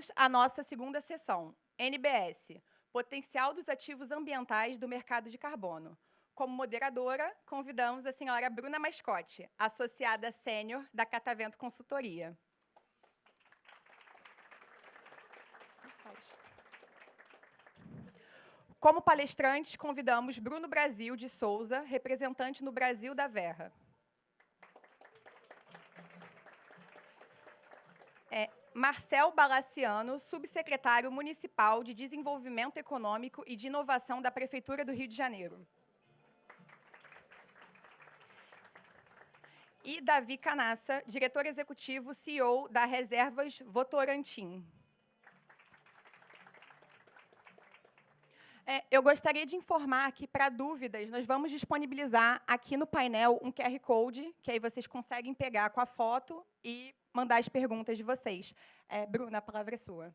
Vamos à nossa segunda sessão, NBS, Potencial dos Ativos Ambientais do Mercado de Carbono. Como moderadora, convidamos a senhora Bruna Mascote, associada sênior da Catavento Consultoria. Como palestrantes, convidamos Bruno Brasil de Souza, representante no Brasil da Verra. Marcel Balaciano, subsecretário municipal de Desenvolvimento Econômico e de Inovação da Prefeitura do Rio de Janeiro. E Davi Canassa, diretor executivo, CEO da Reservas Votorantim. Eu gostaria de informar que, para dúvidas, nós vamos disponibilizar aqui no painel um QR Code, que aí vocês conseguem pegar com a foto e mandar as perguntas de vocês. Bruna, a palavra é sua.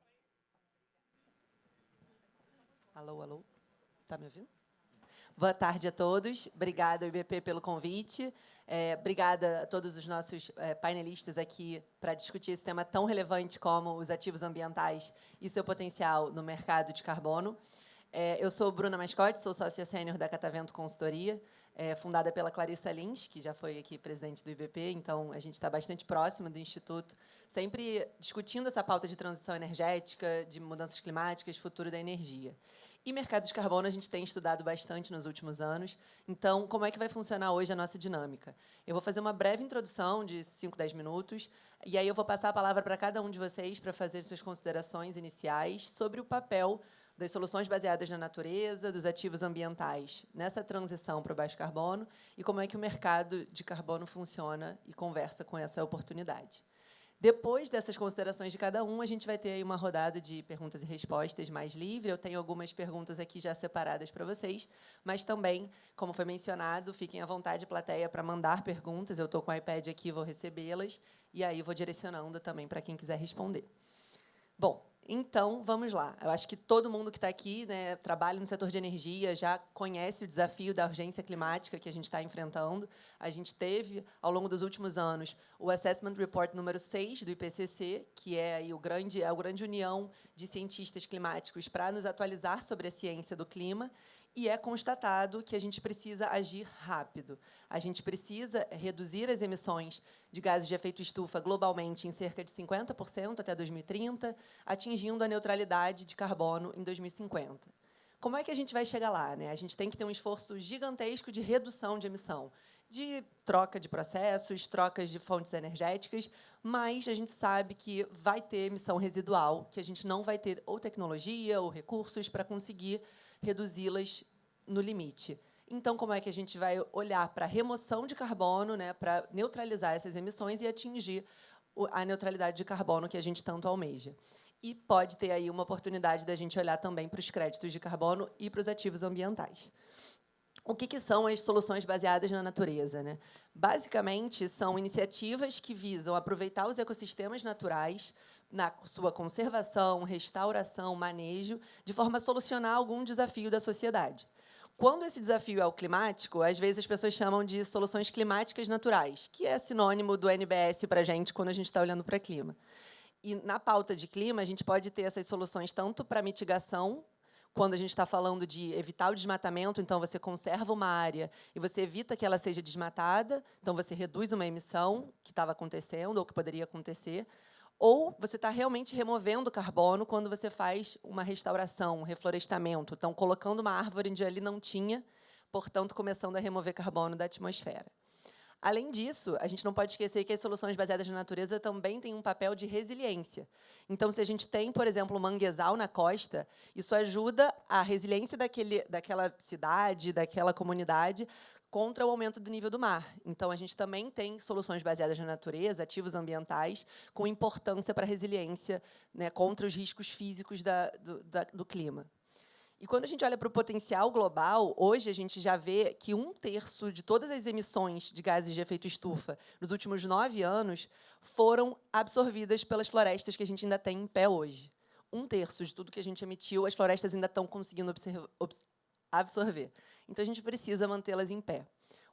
Alô, alô. Está me ouvindo? Boa tarde a todos. Obrigada, IBP, pelo convite. Obrigada a todos os nossos painelistas aqui para discutir esse tema tão relevante como os ativos ambientais e seu potencial no mercado de carbono. Eu sou Bruna Mascote, sou sócia sênior da Catavento Consultoria, fundada pela Clarissa Lins, que já foi aqui presidente do IBP, então a gente está bastante próximo do Instituto, sempre discutindo essa pauta de transição energética, de mudanças climáticas, futuro da energia. E mercado de carbono a gente tem estudado bastante nos últimos anos. Então, como é que vai funcionar hoje a nossa dinâmica? Eu vou fazer uma breve introdução de 5, 10 minutos, e aí eu vou passar a palavra para cada um de vocês para fazer suas considerações iniciais sobre o papel das soluções baseadas na natureza, dos ativos ambientais nessa transição para o baixo carbono e como é que o mercado de carbono funciona e conversa com essa oportunidade. Depois dessas considerações de cada um, a gente vai ter aí uma rodada de perguntas e respostas mais livre. Eu tenho algumas perguntas aqui já separadas para vocês, mas também, como foi mencionado, fiquem à vontade, plateia, para mandar perguntas. Eu estou com o iPad aqui, vou recebê-las, e aí vou direcionando também para quem quiser responder. Bom, então, vamos lá. Eu acho que todo mundo que está aqui, né, trabalha no setor de energia, já conhece o desafio da urgência climática que a gente está enfrentando. A gente teve, ao longo dos últimos anos, o Assessment Report número 6 do IPCC, que é aí a grande união de cientistas climáticos para nos atualizar sobre a ciência do clima, e é constatado que a gente precisa agir rápido. A gente precisa reduzir as emissões de gases de efeito estufa globalmente em cerca de 50% até 2030, atingindo a neutralidade de carbono em 2050. Como é que a gente vai chegar lá, né? A gente tem que ter um esforço gigantesco de redução de emissão, de troca de processos, trocas de fontes energéticas, mas a gente sabe que vai ter emissão residual, que a gente não vai ter ou tecnologia ou recursos para conseguir reduzi-las no limite. Então, como é que a gente vai olhar para a remoção de carbono, né, para neutralizar essas emissões e atingir a neutralidade de carbono que a gente tanto almeja? E pode ter aí uma oportunidade da gente olhar também para os créditos de carbono e para os ativos ambientais. O que são as soluções baseadas na natureza, né? Basicamente, são iniciativas que visam aproveitar os ecossistemas naturais na sua conservação, restauração, manejo, de forma a solucionar algum desafio da sociedade. Quando esse desafio é o climático, às vezes as pessoas chamam de soluções climáticas naturais, que é sinônimo do NBS para a gente quando a gente está olhando para clima. E, na pauta de clima, a gente pode ter essas soluções tanto para mitigação, quando a gente está falando de evitar o desmatamento, então você conserva uma área e você evita que ela seja desmatada, então você reduz uma emissão que estava acontecendo ou que poderia acontecer, ou você está realmente removendo carbono quando você faz uma restauração, um reflorestamento, então colocando uma árvore onde ali não tinha, portanto, começando a remover carbono da atmosfera. Além disso, a gente não pode esquecer que as soluções baseadas na natureza também têm um papel de resiliência. Então, se a gente tem, por exemplo, um manguezal na costa, isso ajuda a resiliência daquela cidade, daquela comunidade, contra o aumento do nível do mar. Então, a gente também tem soluções baseadas na natureza, ativos ambientais, com importância para a resiliência, né, contra os riscos físicos do clima. E, quando a gente olha para o potencial global, hoje a gente já vê que 1/3 de todas as emissões de gases de efeito estufa nos últimos 9 anos foram absorvidas pelas florestas que a gente ainda tem em pé hoje. 1/3 de tudo que a gente emitiu, as florestas ainda estão conseguindo absorver. Então, a gente precisa mantê-las em pé.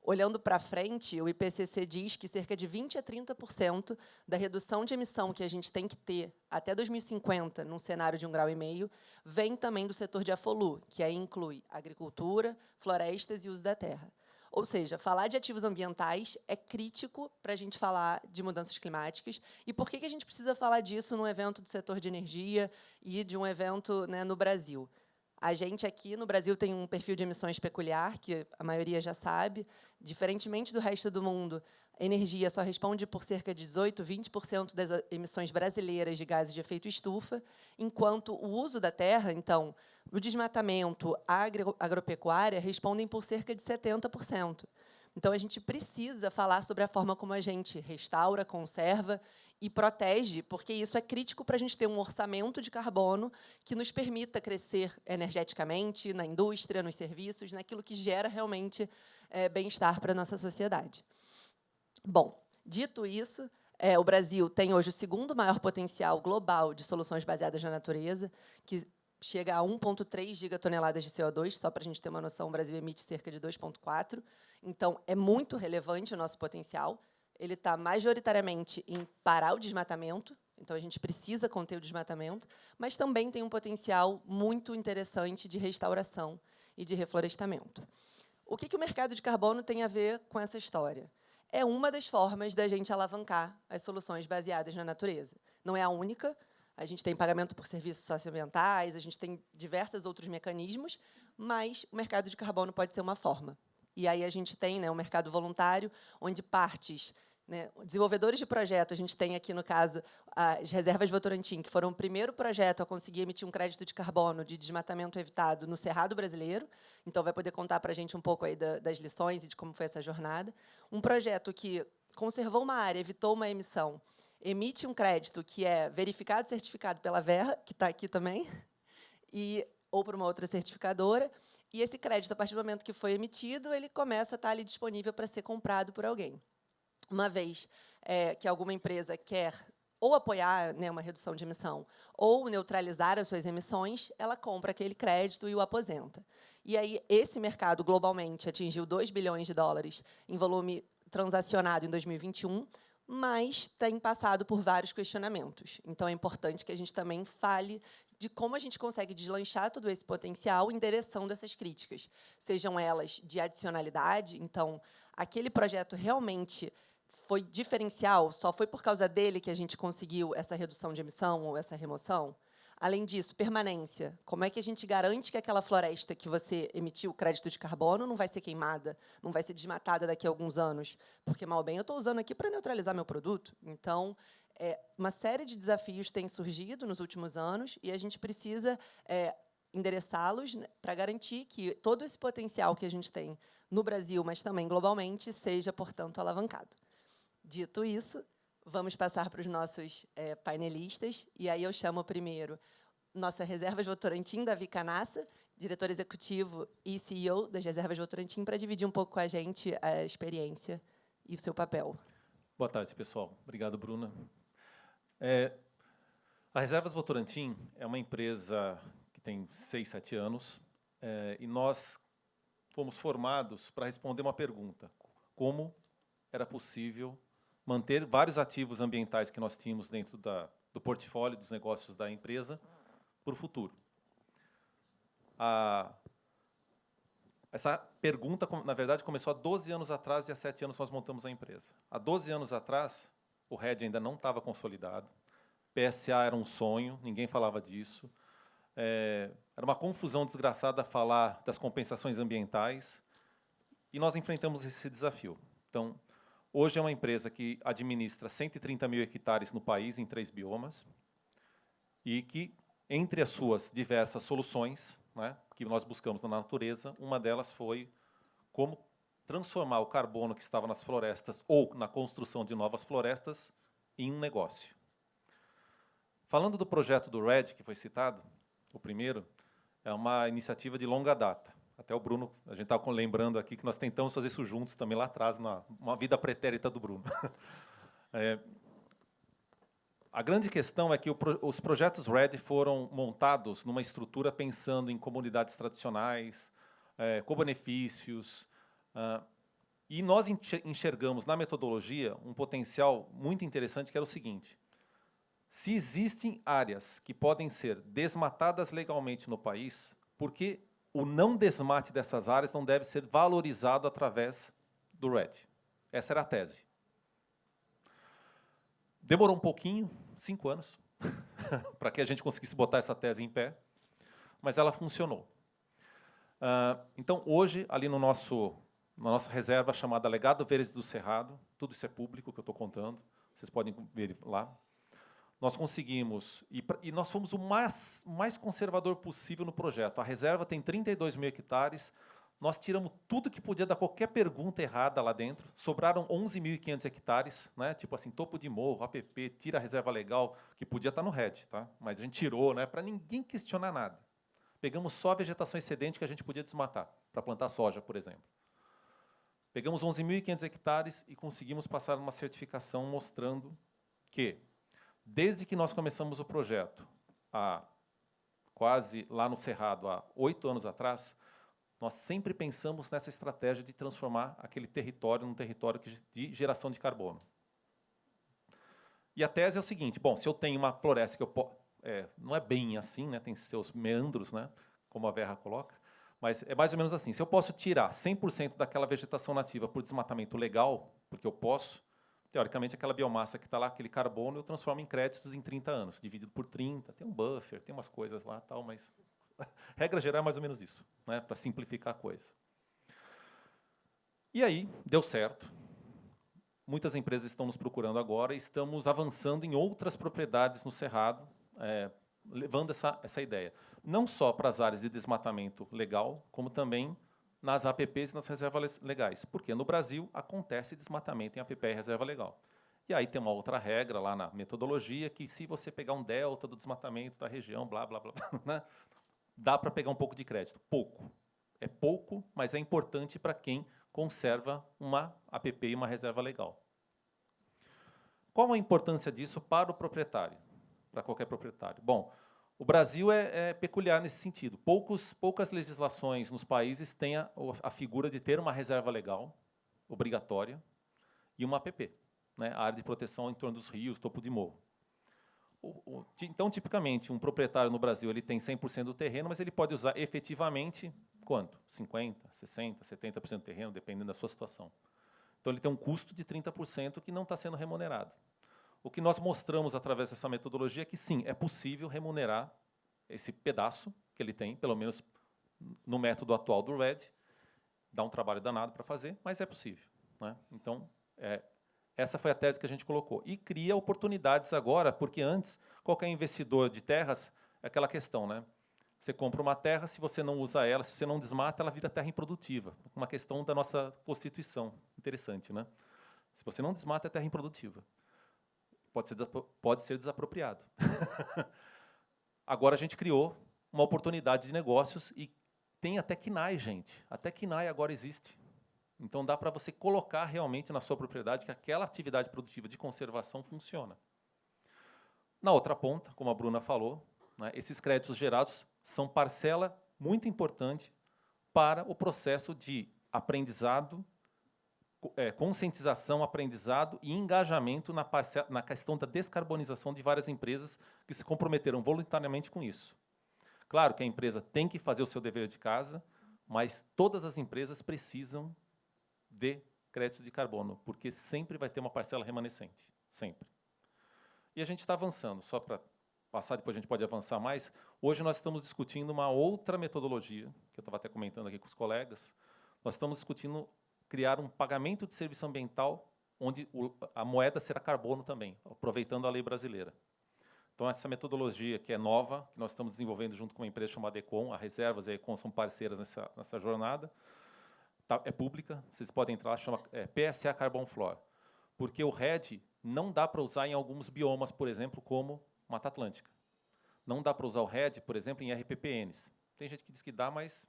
Olhando para frente, o IPCC diz que cerca de 20% a 30% da redução de emissão que a gente tem que ter até 2050, num cenário de 1,5 graus, vem também do setor de AFOLU, que aí inclui agricultura, florestas e uso da terra. Ou seja, falar de ativos ambientais é crítico para a gente falar de mudanças climáticas. E por que a gente precisa falar disso num evento do setor de energia e de um evento, né, no Brasil? A gente aqui no Brasil tem um perfil de emissões peculiar, que a maioria já sabe. Diferentemente do resto do mundo, a energia só responde por cerca de 18%, 20% das emissões brasileiras de gases de efeito estufa, enquanto o uso da terra, então, o desmatamento, a agropecuária, respondem por cerca de 70%. Então, a gente precisa falar sobre a forma como a gente restaura, conserva e protege, porque isso é crítico para a gente ter um orçamento de carbono que nos permita crescer energeticamente, na indústria, nos serviços, naquilo que gera realmente bem-estar para a nossa sociedade. Bom, dito isso, o Brasil tem hoje o segundo maior potencial global de soluções baseadas na natureza, que chega a 1,3 gigatoneladas de CO2, só para a gente ter uma noção, o Brasil emite cerca de 2,4. Então, é muito relevante o nosso potencial. Ele está majoritariamente em parar o desmatamento, então a gente precisa conter o desmatamento, mas também tem um potencial muito interessante de restauração e de reflorestamento. O que o mercado de carbono tem a ver com essa história? É uma das formas da gente alavancar as soluções baseadas na natureza. Não é a única. A gente tem pagamento por serviços socioambientais, a gente tem diversos outros mecanismos, mas o mercado de carbono pode ser uma forma. E aí a gente tem, né, um mercado voluntário, onde partes, né, desenvolvedores de projeto, a gente tem aqui, no caso, as reservas Votorantim, que foram o primeiro projeto a conseguir emitir um crédito de carbono de desmatamento evitado no Cerrado Brasileiro. Então, vai poder contar para a gente um pouco aí das lições e de como foi essa jornada. Um projeto que conservou uma área, evitou uma emissão, emite um crédito que é verificado e certificado pela Verra, que está aqui também, ou por uma outra certificadora. E esse crédito, a partir do momento que foi emitido, ele começa a estar ali disponível para ser comprado por alguém. Uma vez que alguma empresa quer ou apoiar, né, uma redução de emissão ou neutralizar as suas emissões, ela compra aquele crédito e o aposenta. E aí esse mercado globalmente atingiu 2 bilhões de dólares em volume transacionado em 2021, mas tem passado por vários questionamentos. Então, é importante que a gente também fale de como a gente consegue deslanchar todo esse potencial endereçando essas críticas, sejam elas de adicionalidade, então, aquele projeto realmente foi diferencial, só foi por causa dele que a gente conseguiu essa redução de emissão ou essa remoção? Além disso, permanência. Como é que a gente garante que aquela floresta que você emitiu crédito de carbono não vai ser queimada, não vai ser desmatada daqui a alguns anos? Porque, mal bem, eu estou usando aqui para neutralizar meu produto. Então, uma série de desafios tem surgido nos últimos anos e a gente precisa endereçá-los, né, para garantir que todo esse potencial que a gente tem no Brasil, mas também globalmente, seja, portanto, alavancado. Dito isso, vamos passar para os nossos painelistas. E aí eu chamo primeiro nossa Reservas Votorantim, Davi Canassa, diretor executivo e CEO das Reservas Votorantim, para dividir um pouco com a gente a experiência e o seu papel. Boa tarde, pessoal. Obrigado, Bruna. A Reservas Votorantim é uma empresa que tem 6, 7 anos, e nós fomos formados para responder uma pergunta: como era possível manter vários ativos ambientais que nós tínhamos dentro do portfólio dos negócios da empresa para o futuro. Essa pergunta, na verdade, começou há 12 anos atrás e há 7 anos nós montamos a empresa. Há 12 anos atrás, o RED ainda não estava consolidado, PSA era um sonho, ninguém falava disso, era uma confusão desgraçada falar das compensações ambientais, e nós enfrentamos esse desafio. Então, hoje é uma empresa que administra 130 mil hectares no país, em 3 biomas, e que, entre as suas diversas soluções, né, que nós buscamos na natureza, uma delas foi como transformar o carbono que estava nas florestas ou na construção de novas florestas em um negócio. Falando do projeto do RED, que foi citado, o primeiro, é uma iniciativa de longa data. Até o Bruno, a gente estava lembrando aqui que nós tentamos fazer isso juntos também lá atrás, uma vida pretérita do Bruno. A grande questão é que os projetos RED foram montados numa estrutura pensando em comunidades tradicionais, com benefícios, E nós enxergamos na metodologia um potencial muito interessante, que era o seguinte: se existem áreas que podem ser desmatadas legalmente no país, por que o não desmate dessas áreas não deve ser valorizado através do RED? Essa era a tese. Demorou um pouquinho, 5 anos, para que a gente conseguisse botar essa tese em pé, mas ela funcionou. Então, hoje, ali na nossa reserva chamada Legado Verdes do Cerrado, tudo isso é público que eu estou contando, vocês podem ver lá, nós conseguimos, e nós fomos o mais conservador possível no projeto. A reserva tem 32 mil hectares, nós tiramos tudo que podia dar qualquer pergunta errada lá dentro, sobraram 11.500 hectares, né? Tipo assim, topo de morro, APP, tira a reserva legal, que podia estar no RED, tá? Mas a gente tirou, né? Para ninguém questionar nada. Pegamos só a vegetação excedente que a gente podia desmatar, para plantar soja, por exemplo. Pegamos 11.500 hectares e conseguimos passar uma certificação mostrando que, desde que nós começamos o projeto, quase lá no Cerrado, há 8 anos atrás, nós sempre pensamos nessa estratégia de transformar aquele território num território de geração de carbono. E a tese é o seguinte: bom, se eu tenho uma floresta que não é bem assim, né, tem seus meandros, né, como a Verra coloca, mas é mais ou menos assim. Se eu posso tirar 100% daquela vegetação nativa por desmatamento legal, porque eu posso, teoricamente, aquela biomassa que está lá, aquele carbono, eu transformo em créditos em 30 anos, dividido por 30, tem um buffer, tem umas coisas lá, tal, mas regra geral é mais ou menos isso, né, para simplificar a coisa. E aí, deu certo. Muitas empresas estão nos procurando agora e estamos avançando em outras propriedades no Cerrado, levando essa ideia. Não só para as áreas de desmatamento legal, como também nas APPs e nas reservas legais. Porque no Brasil acontece desmatamento em APP e reserva legal. E aí tem uma outra regra lá na metodologia, que se você pegar um delta do desmatamento da região, blá, blá, blá, né, dá para pegar um pouco de crédito. Pouco. É pouco, mas é importante para quem conserva uma APP e uma reserva legal. Qual a importância disso para o proprietário? Para qualquer proprietário? Bom, o Brasil é peculiar nesse sentido. Poucas legislações nos países têm a figura de ter uma reserva legal obrigatória e uma APP, né, a área de proteção em torno dos rios, topo de morro. Então, tipicamente, um proprietário no Brasil ele tem 100% do terreno, mas ele pode usar efetivamente quanto? 50%, 60%, 70% do terreno, dependendo da sua situação. Então, ele tem um custo de 30% que não está sendo remunerado. O que nós mostramos através dessa metodologia é que, sim, é possível remunerar esse pedaço que ele tem, pelo menos no método atual do RED. Dá um trabalho danado para fazer, mas é possível, né? Então, essa foi a tese que a gente colocou. E cria oportunidades agora, porque antes, qualquer investidor de terras, é aquela questão, né? Você compra uma terra, se você não usa ela, se você não desmata, ela vira terra improdutiva. Uma questão da nossa Constituição. Interessante, né? Se você não desmata, é terra improdutiva. Pode ser desapropriado. Agora a gente criou uma oportunidade de negócios e tem até KNAI, gente. Até KNAI agora existe. Então, dá para você colocar realmente na sua propriedade que aquela atividade produtiva de conservação funciona. Na outra ponta, como a Bruna falou, né, esses créditos gerados são parcela muito importante para o processo de aprendizado, conscientização, aprendizado e engajamento na questão da descarbonização de várias empresas que se comprometeram voluntariamente com isso. Claro que a empresa tem que fazer o seu dever de casa, mas todas as empresas precisam de créditos de carbono, porque sempre vai ter uma parcela remanescente, sempre. E a gente está avançando, só para passar, depois a gente pode avançar mais. Hoje nós estamos discutindo uma outra metodologia, que eu estava até comentando aqui com os colegas. Nós estamos discutindo criar um pagamento de serviço ambiental, onde a moeda será carbono também, aproveitando a lei brasileira. Então, essa metodologia que é nova, que nós estamos desenvolvendo junto com uma empresa chamada Econ, a Reservas e a Econ são parceiras nessa jornada, é pública, vocês podem entrar, chama PSA Carbon Floor, porque o RED não dá para usar em alguns biomas, por exemplo, como Mata Atlântica. Não dá para usar o RED, por exemplo, em RPPNs. Tem gente que diz que dá, mas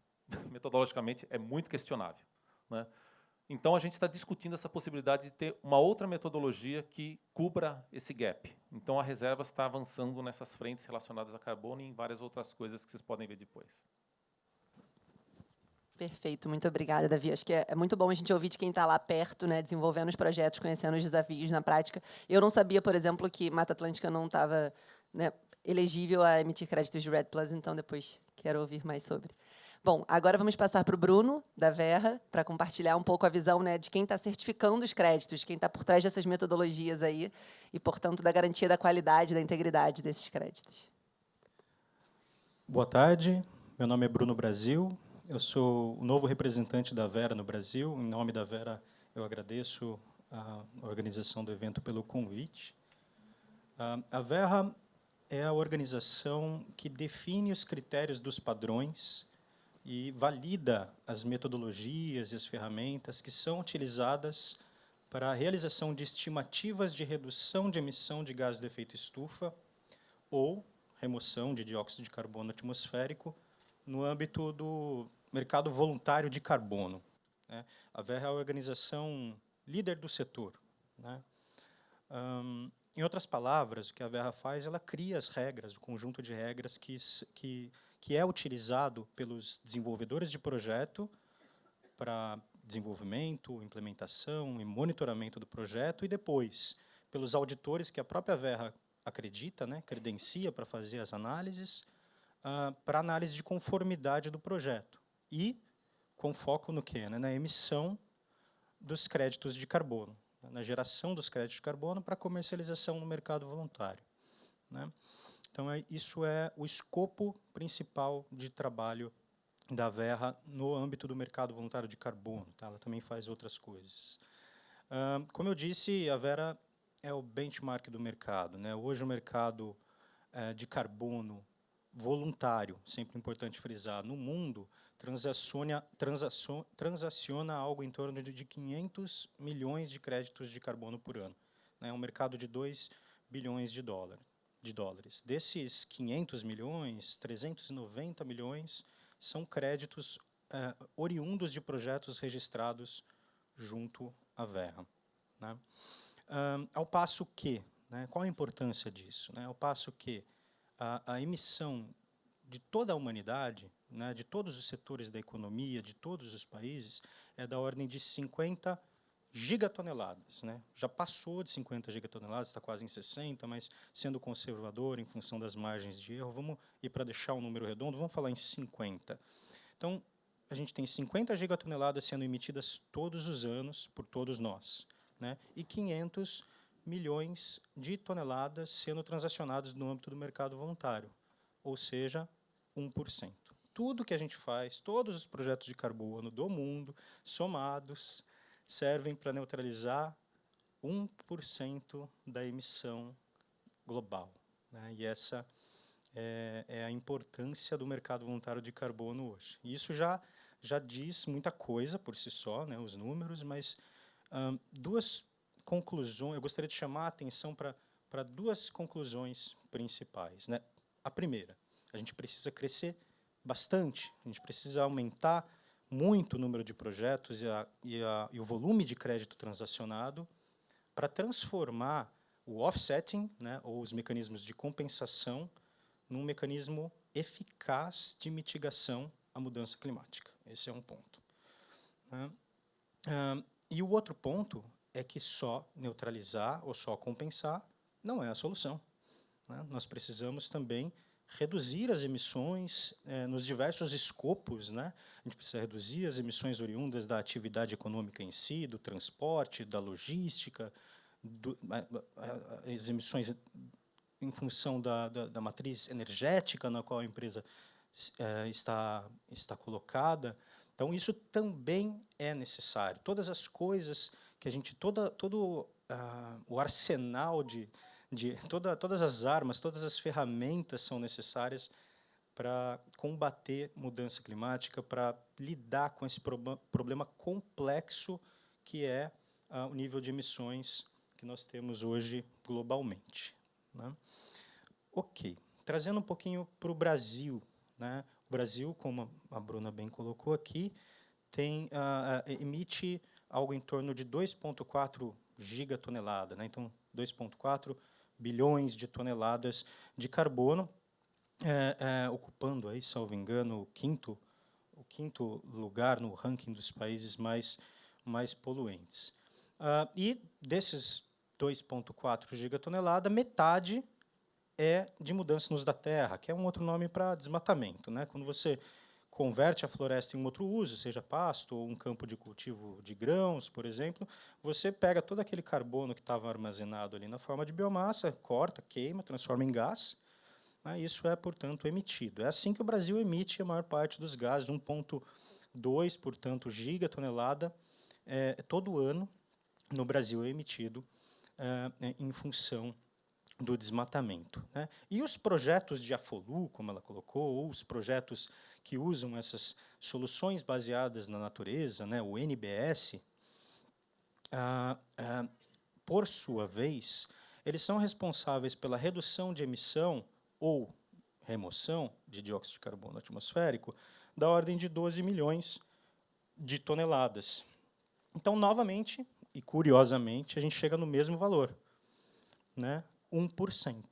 metodologicamente é muito questionável, né? Então, a gente está discutindo essa possibilidade de ter uma outra metodologia que cubra esse gap. Então, a Reservas está avançando nessas frentes relacionadas a carbono e em várias outras coisas que vocês podem ver depois. Perfeito, muito obrigada, Davi. Acho que é muito bom a gente ouvir de quem está lá perto, né, desenvolvendo os projetos, conhecendo os desafios na prática. Eu não sabia, por exemplo, que Mata Atlântica não estava, né, elegível a emitir créditos de REDD+, então depois quero ouvir mais sobre. Bom, agora vamos passar para o Bruno, da Verra, para compartilhar um pouco a visão, né, de quem está certificando os créditos, quem está por trás dessas metodologias aí e, portanto, da garantia da qualidade, da integridade desses créditos. Boa tarde, meu nome é Bruno Brasil, eu sou o novo representante da Verra no Brasil. Em nome da Verra, eu agradeço a organização do evento pelo convite. A Verra é a organização que define os critérios dos padrões e valida as metodologias e as ferramentas que são utilizadas para a realização de estimativas de redução de emissão de gases de efeito estufa ou remoção de dióxido de carbono atmosférico no âmbito do mercado voluntário de carbono. A Verra é a organização líder do setor. Em outras palavras, o que a Verra faz, ela cria as regras, o conjunto de regras que é utilizado pelos desenvolvedores de projeto para desenvolvimento, implementação e monitoramento do projeto, e depois pelos auditores que a própria Verra acredita, credencia para fazer as análises, para análise de conformidade do projeto. E com foco no quê? Na emissão dos créditos de carbono, na geração dos créditos de carbono para comercialização no mercado voluntário. Então, isso é o escopo principal de trabalho da Verra no âmbito do mercado voluntário de carbono. Ela também faz outras coisas. Como eu disse, a Verra é o benchmark do mercado. Hoje, o mercado de carbono voluntário, sempre importante frisar, no mundo, transaciona algo em torno de 500 milhões de créditos de carbono por ano. É um mercado de 2 bilhões de dólares. Desses 500 milhões, 390 milhões são créditos oriundos de projetos registrados junto à Verra. Ao passo que, qual a importância disso? Ao passo que a emissão de toda a humanidade, de todos os setores da economia, de todos os países, é da ordem de 50 gigatoneladas. Já passou de 50 gigatoneladas, está quase em 60, mas sendo conservador em função das margens de erro, e para deixar um número redondo, vamos falar em 50. Então, a gente tem 50 gigatoneladas sendo emitidas todos os anos por todos nós, e 500 milhões de toneladas sendo transacionadas no âmbito do mercado voluntário, ou seja, 1%. Tudo que a gente faz, todos os projetos de carbono do mundo, somados, servem para neutralizar 1% da emissão global. E essa é a importância do mercado voluntário de carbono hoje. E isso já diz muita coisa por si só, os números, mas duas conclusões, eu gostaria de chamar a atenção para duas conclusões principais. A primeira, a gente precisa crescer bastante, a gente precisa aumentar muito o número de projetos e o volume de crédito transacionado para transformar o offsetting, ou os mecanismos de compensação, num mecanismo eficaz de mitigação à mudança climática. Esse é um ponto. E o outro ponto é que só neutralizar ou só compensar não é a solução. Nós precisamos também reduzir as emissões nos diversos escopos. A gente precisa reduzir as emissões oriundas da atividade econômica em si, do transporte, da logística, as emissões em função da matriz energética na qual a empresa está colocada. Então, isso também é necessário. Todas as coisas que a gente, todo o arsenal todas as armas, todas as ferramentas são necessárias para combater mudança climática, para lidar com esse problema complexo que é o nível de emissões que nós temos hoje globalmente. Ok, trazendo um pouquinho para o Brasil. O Brasil, como a Bruna bem colocou aqui, emite algo em torno de 2,4 gigatoneladas, então 2,4 bilhões de toneladas de carbono, ocupando aí, salvo engano, o quinto lugar no ranking dos países mais poluentes. E desses 2,4 gigatonelada, metade é de mudança no uso da terra, que é um outro nome para desmatamento, né? Quando você converte a floresta em um outro uso, seja pasto ou um campo de cultivo de grãos, por exemplo, você pega todo aquele carbono que estava armazenado ali na forma de biomassa, corta, queima, transforma em gás, né? Isso é, portanto, emitido. É assim que o Brasil emite a maior parte dos gases, 1,2, portanto, gigatonelada todo ano no Brasil é emitido em função do desmatamento, né? E os projetos de AFOLU, como ela colocou, ou os projetos que usam essas soluções baseadas na natureza, né, o NBS, por sua vez, eles são responsáveis pela redução de emissão ou remoção de dióxido de carbono atmosférico da ordem de 12 milhões de toneladas. Então, novamente, e curiosamente, a gente chega no mesmo valor, né? 1%.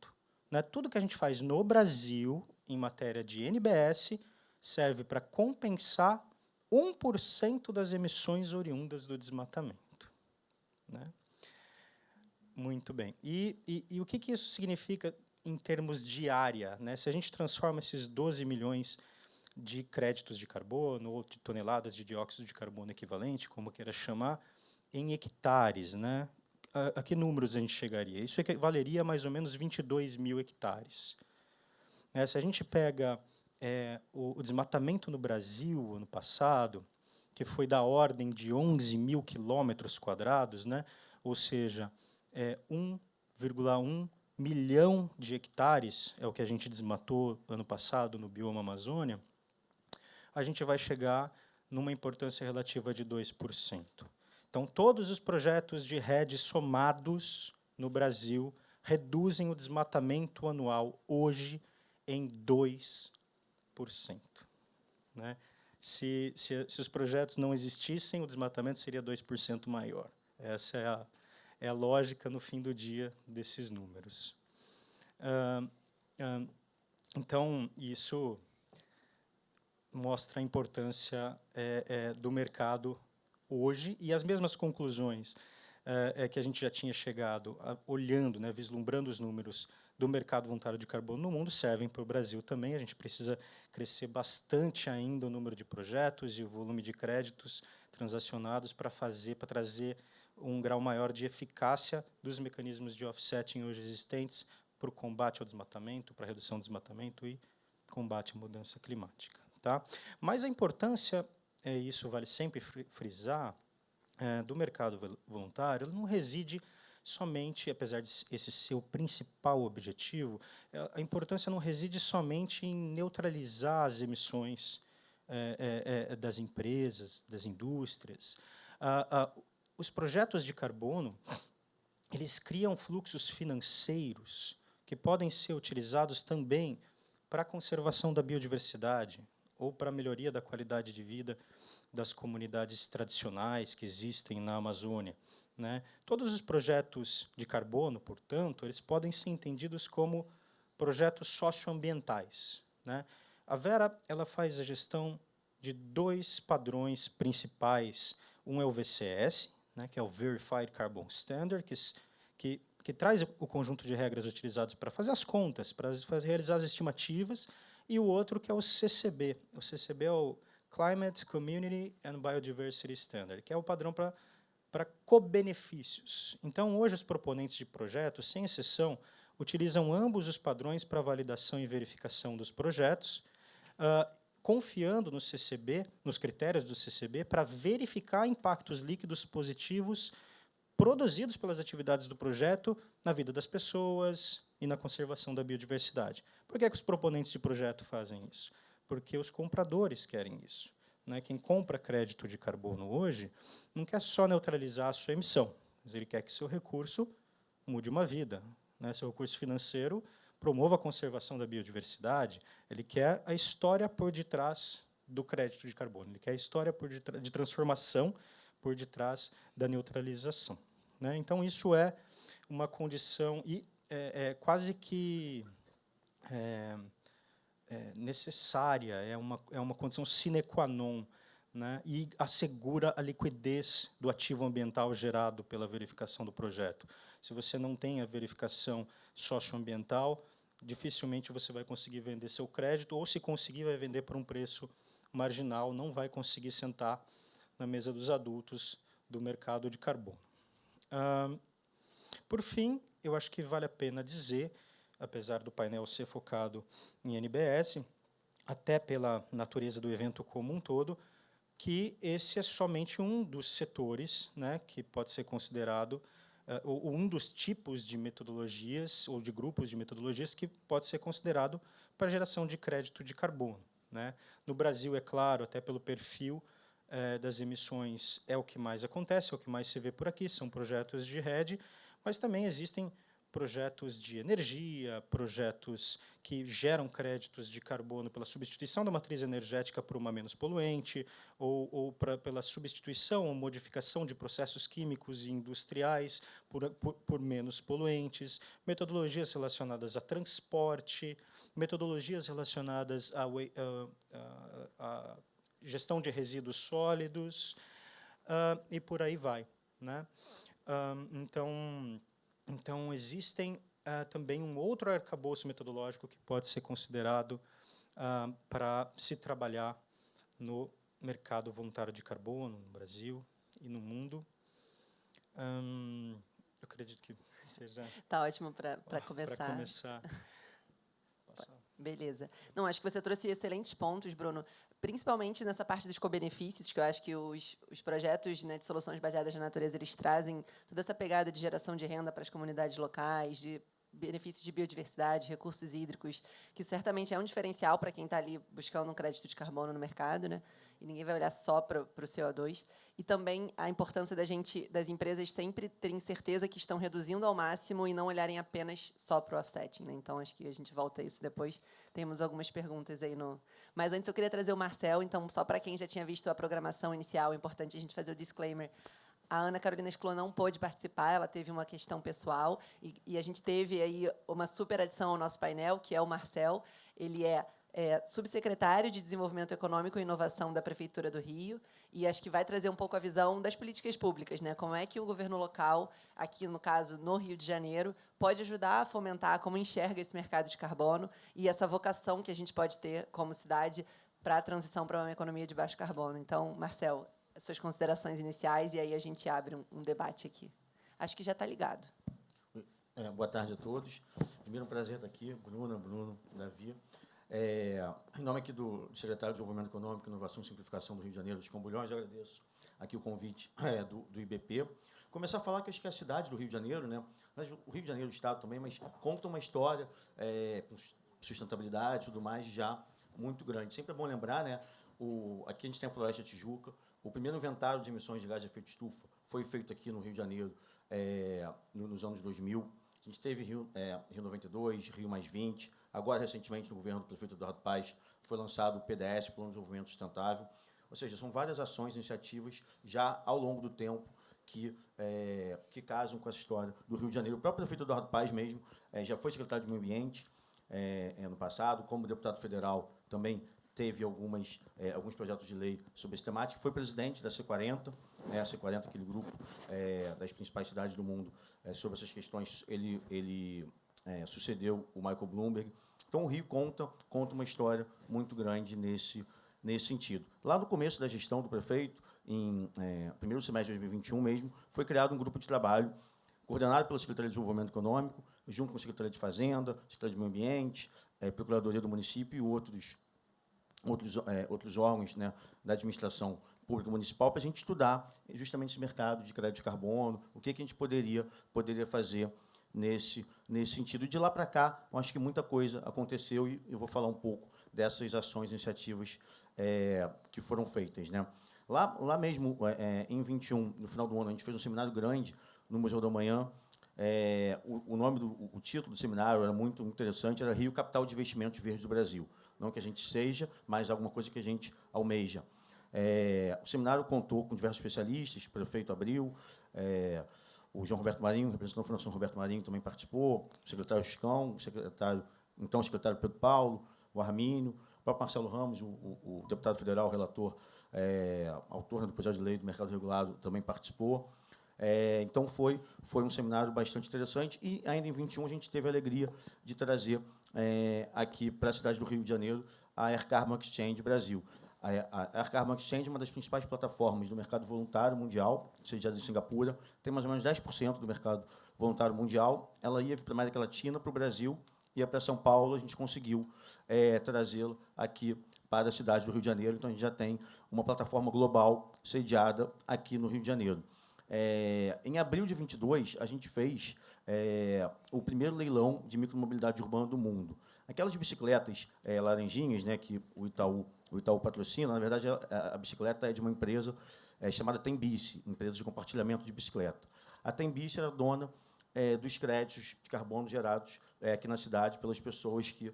Né? Tudo que a gente faz no Brasil, em matéria de NBS, serve para compensar 1% das emissões oriundas do desmatamento. Né? Muito bem. E o que isso significa em termos de área? Né? Se a gente transforma esses 12 milhões de créditos de carbono ou de toneladas de dióxido de carbono equivalente, como queira chamar, em hectares, né? A que números a gente chegaria? Isso equivaleria a mais ou menos 22 mil hectares. Se a gente pega o desmatamento no Brasil, ano passado, que foi da ordem de 11 mil quilômetros quadrados, né? Ou seja, 1,1 milhão de hectares é o que a gente desmatou ano passado no bioma Amazônia, a gente vai chegar numa importância relativa de 2%. Então, todos os projetos de REDD somados no Brasil reduzem o desmatamento anual hoje em 2%. Né? Se os projetos não existissem, o desmatamento seria 2% maior. Essa é a lógica, no fim do dia, desses números. Então, isso mostra a importância do mercado hoje, e as mesmas conclusões que a gente já tinha chegado, olhando, né, vislumbrando os números do mercado voluntário de carbono no mundo, servem para o Brasil também. A gente precisa crescer bastante ainda o número de projetos e o volume de créditos transacionados para trazer um grau maior de eficácia dos mecanismos de offsetting hoje existentes para o combate ao desmatamento, para a redução do desmatamento e combate à mudança climática. Tá? Mas a importância, isso vale sempre frisar, do mercado voluntário, ele não reside somente, apesar de esse ser o principal objetivo, a importância não reside somente em neutralizar as emissões das empresas, das indústrias. Os projetos de carbono, eles criam fluxos financeiros que podem ser utilizados também para a conservação da biodiversidade ou para a melhoria da qualidade de vida das comunidades tradicionais que existem na Amazônia. Né? Todos os projetos de carbono, portanto, eles podem ser entendidos como projetos socioambientais. Né? A Verra ela faz a gestão de 2 padrões principais. Um é o VCS, né, que é o Verified Carbon Standard, que traz o conjunto de regras utilizados para fazer as contas, para realizar as estimativas, e o outro que é o CCB. O CCB é o Climate, Community and Biodiversity Standard, que é o padrão para co-benefícios. Então, hoje, os proponentes de projetos, sem exceção, utilizam ambos os padrões para validação e verificação dos projetos, confiando no CCB, nos critérios do CCB, para verificar impactos líquidos positivos produzidos pelas atividades do projeto na vida das pessoas e na conservação da biodiversidade. Por que os proponentes de projeto fazem isso? Porque os compradores querem isso. Né? Quem compra crédito de carbono hoje não quer só neutralizar a sua emissão, mas ele quer que seu recurso mude uma vida. Né? Seu recurso financeiro promova a conservação da biodiversidade, ele quer a história por detrás do crédito de carbono, ele quer a história de transformação por detrás da neutralização. Né? Então, isso é uma condição, e quase que necessária, é uma condição sine qua non, né, e assegura a liquidez do ativo ambiental gerado pela verificação do projeto. Se você não tem a verificação socioambiental, dificilmente você vai conseguir vender seu crédito, ou se conseguir, vai vender por um preço marginal, não vai conseguir sentar na mesa dos adultos do mercado de carbono. Por fim, eu acho que vale a pena dizer, apesar do painel ser focado em NBS, até pela natureza do evento como um todo, que esse é somente um dos setores, né, que pode ser considerado um dos tipos de metodologias ou de grupos de metodologias que pode ser considerado para geração de crédito de carbono, né? No Brasil, é claro, até pelo perfil das emissões, é o que mais acontece, é o que mais se vê por aqui, são projetos de RED, mas também existem projetos de energia, projetos que geram créditos de carbono pela substituição da matriz energética por uma menos poluente, ou pela substituição ou modificação de processos químicos e industriais por menos poluentes, metodologias relacionadas a transporte, metodologias relacionadas a gestão de resíduos sólidos, e por aí vai, né? Então, existem também um outro arcabouço metodológico que pode ser considerado para se trabalhar no mercado voluntário de carbono, no Brasil e no mundo. Eu acredito que seja... Está ótimo para começar. Para começar. Beleza. Não, acho que você trouxe excelentes pontos, Bruno, principalmente nessa parte dos co-benefícios, que eu acho que os projetos, né, de soluções baseadas na natureza, eles trazem toda essa pegada de geração de renda para as comunidades locais, de benefícios de biodiversidade, recursos hídricos, que certamente é um diferencial para quem está ali buscando um crédito de carbono no mercado, né? E ninguém vai olhar só para o CO2. E também a importância das empresas sempre terem certeza que estão reduzindo ao máximo e não olharem apenas só para o offsetting, né? Então, acho que a gente volta a isso depois. Temos algumas perguntas aí no... Mas antes eu queria trazer o Marcel, então, só para quem já tinha visto a programação inicial, é importante a gente fazer o disclaimer. A Ana Carolina Esclô não pôde participar, ela teve uma questão pessoal, e a gente teve aí uma super adição ao nosso painel, que é o Marcel. Ele é subsecretário de Desenvolvimento Econômico e Inovação da Prefeitura do Rio, e acho que vai trazer um pouco a visão das políticas públicas, né? Como é que o governo local, aqui no caso, no Rio de Janeiro, pode ajudar a fomentar como enxerga esse mercado de carbono e essa vocação que a gente pode ter como cidade para a transição para uma economia de baixo carbono. Então, Marcel, as suas considerações iniciais, e aí a gente abre um debate aqui. Acho que já está ligado. Boa tarde a todos. Primeiro, um prazer estar aqui, Bruna, Bruno, Davi. Em nome aqui do secretário de Desenvolvimento Econômico, Inovação e Simplificação do Rio de Janeiro, dos Cambulhões, eu agradeço aqui o convite do IBP. Começar a falar que acho que a cidade do Rio de Janeiro, né, mas o Rio de Janeiro, o Estado também, mas conta uma história com sustentabilidade e tudo mais já muito grande. Sempre é bom lembrar, né, aqui a gente tem a Floresta Tijuca, o primeiro inventário de emissões de gás de efeito de estufa foi feito aqui no Rio de Janeiro nos anos 2000. A gente teve Rio 92, Rio Mais 20. Agora, recentemente, no governo do prefeito Eduardo Paes, foi lançado o PDS, Plano de Desenvolvimento Sustentável. Ou seja, são várias ações, iniciativas, já ao longo do tempo, que casam com essa história do Rio de Janeiro. O próprio prefeito Eduardo Paes mesmo já foi secretário de Meio Ambiente no passado, como deputado federal também teve alguns projetos de lei sobre esse temática, foi presidente da C40, a C40, aquele grupo das principais cidades do mundo sobre essas questões, ele sucedeu o Michael Bloomberg. Então, o Rio conta uma história muito grande nesse sentido. Lá no começo da gestão do prefeito, em primeiro semestre de 2021 mesmo, foi criado um grupo de trabalho coordenado pela Secretaria de Desenvolvimento Econômico, junto com a Secretaria de Fazenda, Secretaria de Meio Ambiente, Procuradoria do Município e outros órgãos, né, da administração pública municipal, para a gente estudar justamente esse mercado de crédito de carbono, o que a gente poderia fazer nesse sentido. E de lá para cá, eu acho que muita coisa aconteceu e eu vou falar um pouco dessas ações, iniciativas que foram feitas, né. Lá mesmo, em 21, no final do ano, a gente fez um seminário grande no Museu da Manhã. O título do seminário era muito interessante, era Rio, Capital de Investimentos Verdes do Brasil. Não que a gente seja, mas alguma coisa que a gente almeja. O seminário contou com diversos especialistas, o prefeito Abril, o João Roberto Marinho, o representante da Fundação Roberto Marinho também participou, o secretário Chicão, o secretário Pedro Paulo, o Armínio, o próprio Marcelo Ramos, o deputado federal, relator, autor do projeto de lei do mercado regulado, também participou. Então, foi um seminário bastante interessante. E, ainda em 21, a gente teve a alegria de trazer aqui para a cidade do Rio de Janeiro a Air Carbon Exchange Brasil. A Air Carbon Exchange é uma das principais plataformas do mercado voluntário mundial, sediada em Singapura, tem mais ou menos 10% do mercado voluntário mundial. Ela ia para a América Latina, para o Brasil, ia para São Paulo, a gente conseguiu trazê-la aqui para a cidade do Rio de Janeiro. Então, a gente já tem uma plataforma global sediada aqui no Rio de Janeiro. Em abril de 22, a gente fez o primeiro leilão de micromobilidade urbana do mundo. Aquelas bicicletas laranjinhas, né, que o Itaú patrocina, na verdade, a bicicleta é de uma empresa chamada Tembici, empresa de compartilhamento de bicicleta. A Tembici era dona dos créditos de carbono gerados aqui na cidade pelas pessoas que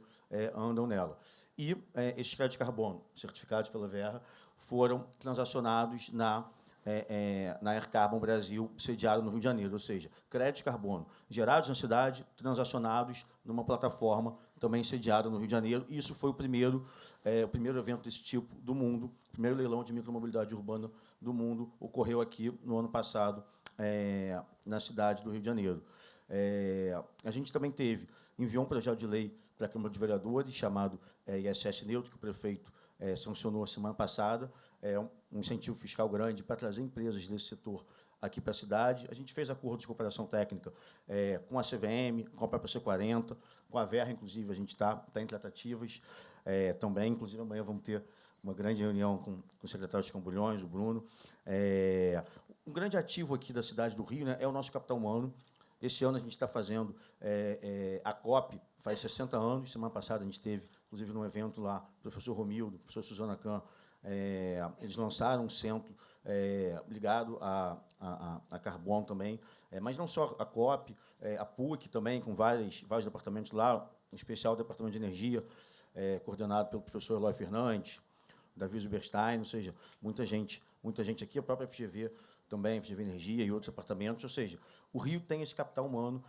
andam nela. E esses créditos de carbono, certificados pela Verra, foram transacionados na Air Carbon Brasil, sediado no Rio de Janeiro, ou seja, créditos de carbono gerados na cidade, transacionados numa plataforma também sediada no Rio de Janeiro. E isso foi o primeiro evento desse tipo do mundo, o primeiro leilão de micromobilidade urbana do mundo ocorreu aqui no ano passado, na cidade do Rio de Janeiro. A gente também enviou um projeto de lei para a Câmara de Vereadores, chamado ISS Neutro, que o prefeito sancionou a semana passada. Um incentivo fiscal grande para trazer empresas desse setor aqui para a cidade. A gente fez acordos de cooperação técnica com a CVM, com a própria C40, com a Verra, inclusive, a gente está em tratativas também. Inclusive, amanhã vamos ter uma grande reunião com o secretário de Cambulhões, o Bruno. Um grande ativo aqui da cidade do Rio, né, é o nosso capital humano. Esse ano a gente está fazendo a COP, faz 60 anos. Semana passada a gente teve, inclusive, num evento lá, o professor Romildo, o professor Suzana Kahn, eles lançaram um centro ligado a carbono também, mas não só a COP, a PUC também, com vários departamentos lá, em especial o Departamento de Energia, coordenado pelo professor Eloy Fernandes, Davi Zuberstein, ou seja, muita gente aqui, a própria FGV também, FGV Energia e outros departamentos, ou seja, o Rio tem esse capital humano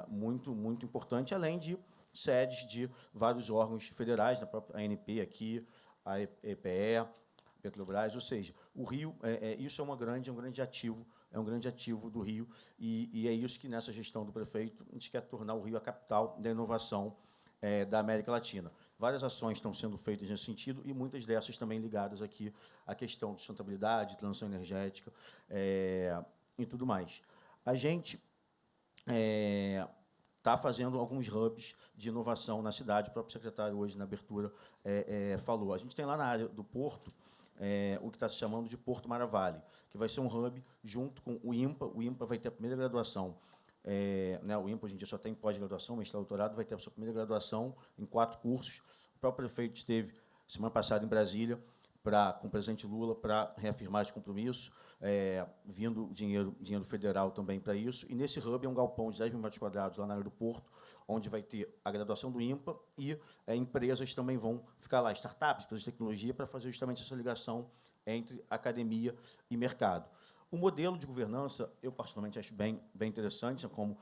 muito, muito importante, além de sedes de vários órgãos federais, da própria ANP aqui, a EPE, Petrobras, ou seja, o Rio, isso é um grande ativo do Rio, e é isso que, nessa gestão do prefeito, a gente quer tornar o Rio a capital da inovação da América Latina. Várias ações estão sendo feitas nesse sentido, e muitas dessas também ligadas aqui à questão de sustentabilidade, transição energética e tudo mais. A gente está fazendo alguns hubs de inovação na cidade. O próprio secretário, hoje, na abertura, falou. A gente tem lá na área do Porto o que está se chamando de Porto Maravalli, que vai ser um hub junto com o IMPA. O IMPA vai ter a primeira graduação. O IMPA, hoje em dia, só tem pós-graduação, mestrado, doutorado, vai ter a sua primeira graduação em 4 cursos. O próprio prefeito esteve, semana passada, em Brasília, com o presidente Lula, para reafirmar esse compromisso, vindo dinheiro federal também para isso. E nesse hub é um galpão de 10 mil metros quadrados, lá na área do Porto, onde vai ter a graduação do IMPA e empresas também vão ficar lá, startups, empresas de tecnologia, para fazer justamente essa ligação entre academia e mercado. O modelo de governança, eu particularmente acho bem interessante, como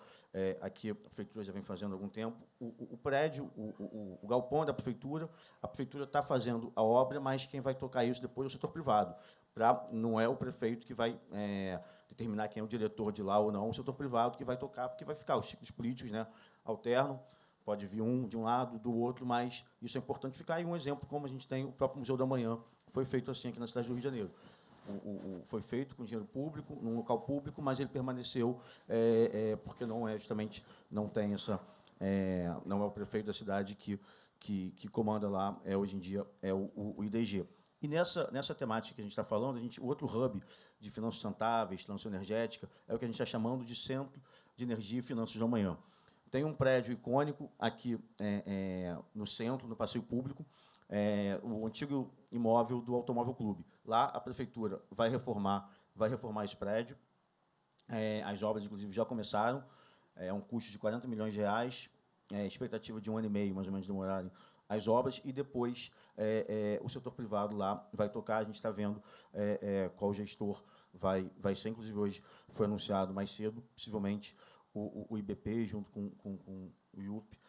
aqui a prefeitura já vem fazendo há algum tempo. O prédio, o galpão é da prefeitura, a prefeitura está fazendo a obra, mas quem vai tocar isso depois é o setor privado. Não é o prefeito que vai determinar quem é o diretor de lá ou não, o setor privado que vai tocar, porque vai ficar os ciclos políticos, né, alternam, pode vir um de um lado, do outro, mas isso é importante ficar. E um exemplo, como a gente tem o próprio Museu da Manhã, foi feito assim aqui na cidade do Rio de Janeiro. Foi feito com dinheiro público, num local público, mas ele permaneceu porque não tem essa, não é o prefeito da cidade que comanda lá, hoje em dia é o IDG. E nessa temática que a gente está falando, o outro hub de finanças sustentáveis, transição energética, é o que a gente está chamando de Centro de Energia e Finanças da Manhã. Tem um prédio icônico aqui no centro, no Passeio Público, o antigo imóvel do Automóvel Clube. Lá a prefeitura vai reformar esse prédio. As obras, inclusive, já começaram. É um custo de R$40 milhões, expectativa de 1 ano e meio, mais ou menos, demorarem as obras, e depois o setor privado lá vai tocar. A gente está vendo qual gestor vai ser. Inclusive, hoje foi anunciado mais cedo, possivelmente, o IBP, junto com o IUP,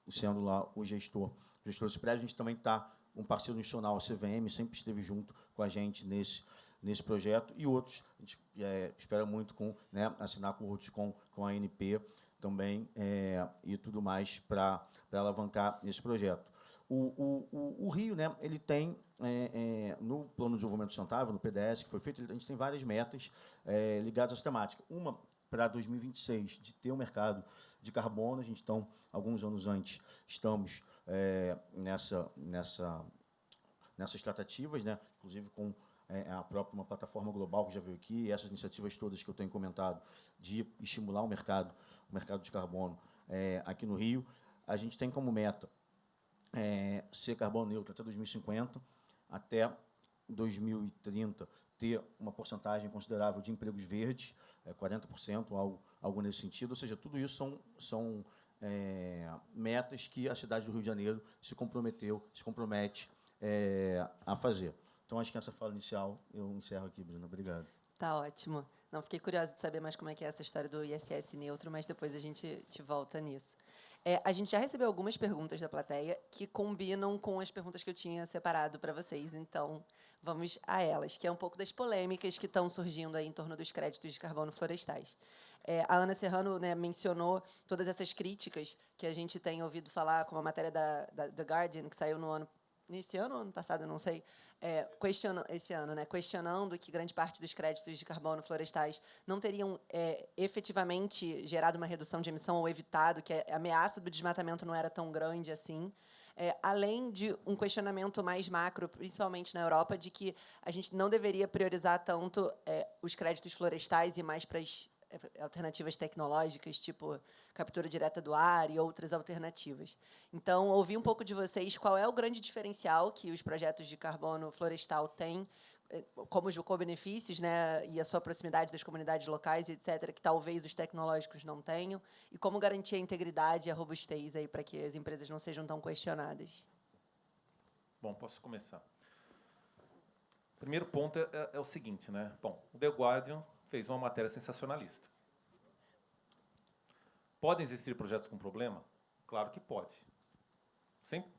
sendo lá o gestor desse prédio. A gente também está um parceiro institucional, a CVM, sempre esteve junto com a gente nesse projeto, e outros, a gente espera muito assinar com com a ANP também, e tudo mais para alavancar esse projeto. O Rio, ele tem, no Plano de Desenvolvimento Sustentável, no PDS, que foi feito, a gente tem várias metas ligadas a essa temática. Uma, para 2026, de ter um mercado de carbono. A gente, então, alguns anos antes, estamos nessas tratativas, inclusive com a própria uma plataforma global que já veio aqui, e essas iniciativas todas que eu tenho comentado, de estimular o mercado de carbono aqui no Rio. A gente tem como meta ser carbono neutro até 2050, até 2030 ter uma porcentagem considerável de empregos verdes, 40%, algo nesse sentido. Ou seja, tudo isso são metas que a cidade do Rio de Janeiro se compromete a fazer. Então, acho que essa fala inicial eu encerro aqui, Bruna. Obrigado. Tá ótimo. Não, fiquei curiosa de saber mais como é que é essa história do ISS neutro, mas depois a gente volta nisso. A gente já recebeu algumas perguntas da plateia que combinam com as perguntas que eu tinha separado para vocês, então vamos a elas, que é um pouco das polêmicas que estão surgindo aí em torno dos créditos de carbono florestais. A Ana Serrano, mencionou todas essas críticas que a gente tem ouvido falar, como a matéria da The Guardian, que saiu nesse ano ou ano passado, eu não sei, questionando que grande parte dos créditos de carbono florestais não teriam efetivamente gerado uma redução de emissão ou evitado, que a ameaça do desmatamento não era tão grande assim. Além de um questionamento mais macro, principalmente na Europa, de que a gente não deveria priorizar tanto os créditos florestais e mais para as alternativas tecnológicas, tipo captura direta do ar e outras alternativas. Então, ouvi um pouco de vocês qual é o grande diferencial que os projetos de carbono florestal têm, como os co-benefícios, e a sua proximidade das comunidades locais, etc., que talvez os tecnológicos não tenham, e como garantir a integridade e a robustez aí para que as empresas não sejam tão questionadas. Bom, posso começar. O primeiro ponto é o seguinte, Bom, o The Guardian fez uma matéria sensacionalista. Podem existir projetos com problema? Claro que pode. Sempre,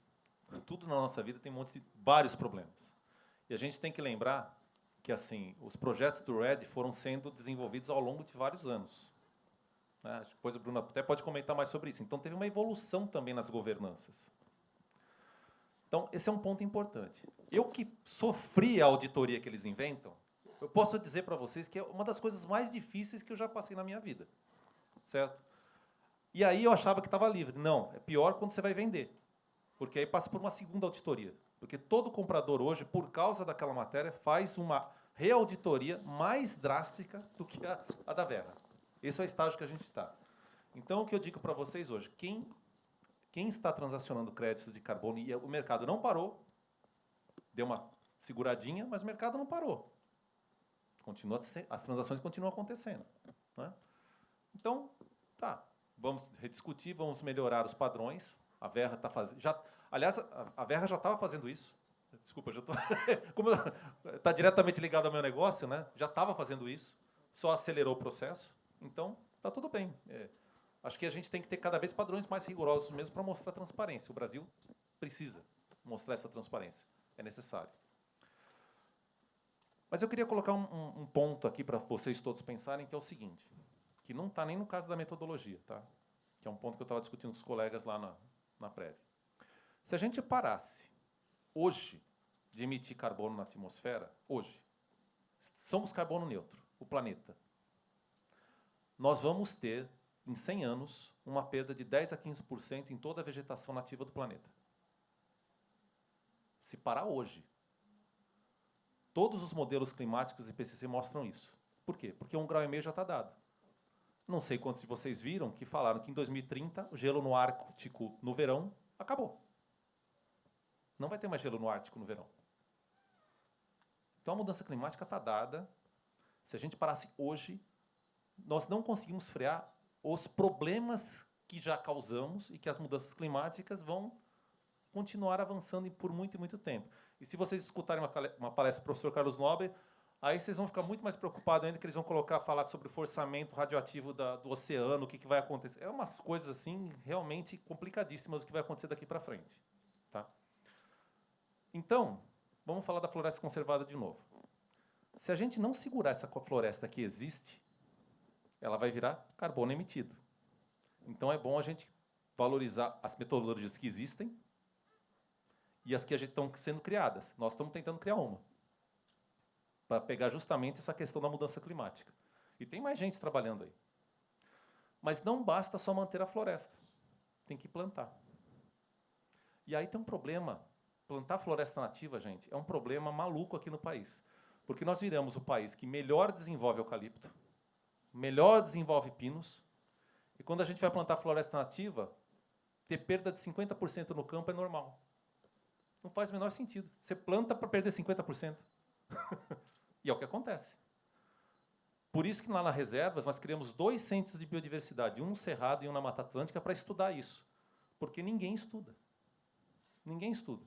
tudo na nossa vida tem vários problemas. E a gente tem que lembrar que os projetos do RED foram sendo desenvolvidos ao longo de vários anos. Depois a Bruna até pode comentar mais sobre isso. Então, teve uma evolução também nas governanças. Então, esse é um ponto importante. Eu que sofri a auditoria que eles inventam, eu posso dizer para vocês que é uma das coisas mais difíceis que eu já passei na minha vida. Certo? E aí eu achava que estava livre. Não, é pior quando você vai vender. Porque aí passa por uma segunda auditoria. Porque todo comprador hoje, por causa daquela matéria, faz uma reauditoria mais drástica do que a da Verra. Esse é o estágio que a gente está. Então, o que eu digo para vocês hoje, quem está transacionando créditos de carbono, e o mercado não parou, deu uma seguradinha, mas o mercado não parou. As transações continuam acontecendo. Então, vamos rediscutir, vamos melhorar os padrões. A Verra está fazendo... Aliás, a Verra já estava fazendo isso. Desculpa, já estou... Como está diretamente ligado ao meu negócio, já estava fazendo isso, só acelerou o processo. Então, está tudo bem. Acho que a gente tem que ter cada vez padrões mais rigorosos mesmo para mostrar transparência. O Brasil precisa mostrar essa transparência. É necessário. Mas eu queria colocar um ponto aqui para vocês todos pensarem, que é o seguinte, que não está nem no caso da metodologia, que é um ponto que eu estava discutindo com os colegas lá na prévia. Se a gente parasse, hoje, de emitir carbono na atmosfera, hoje, somos carbono neutro, o planeta, nós vamos ter, em 100 anos, uma perda de 10% a 15% em toda a vegetação nativa do planeta. Se parar hoje. Todos os modelos climáticos do IPCC mostram isso. Por quê? Porque 1,5 grau já está dado. Não sei quantos de vocês viram que falaram que em 2030 o gelo no Ártico no verão acabou. Não vai ter mais gelo no Ártico no verão. Então a mudança climática está dada. Se a gente parasse hoje, nós não conseguimos frear os problemas que já causamos e que as mudanças climáticas vão continuar avançando por muito e muito tempo. E se vocês escutarem uma palestra do professor Carlos Nobre, Aí vocês vão ficar muito mais preocupados ainda que eles vão falar sobre o forçamento radioativo do oceano, o que vai acontecer. É umas coisas assim realmente complicadíssimas o que vai acontecer daqui para frente. Tá? Então, vamos falar da floresta conservada de novo. Se a gente não segurar essa floresta que existe, ela vai virar carbono emitido. Então, é bom a gente valorizar as metodologias que existem e as que estão sendo criadas. Nós estamos tentando criar uma, para pegar justamente essa questão da mudança climática. E tem mais gente trabalhando aí. Mas não basta só manter a floresta. Tem que plantar. E aí tem um problema. Plantar floresta nativa, gente, é um problema maluco aqui no país. Porque nós viramos o país que melhor desenvolve eucalipto, melhor desenvolve pinos, e quando a gente vai plantar floresta nativa, ter perda de 50% no campo é normal. Não faz o menor sentido. Você planta para perder 50%. E é o que acontece. Por isso que lá nas reservas nós criamos 2 centros de biodiversidade, um no Cerrado e um na Mata Atlântica, para estudar isso. Porque ninguém estuda. Ninguém estuda.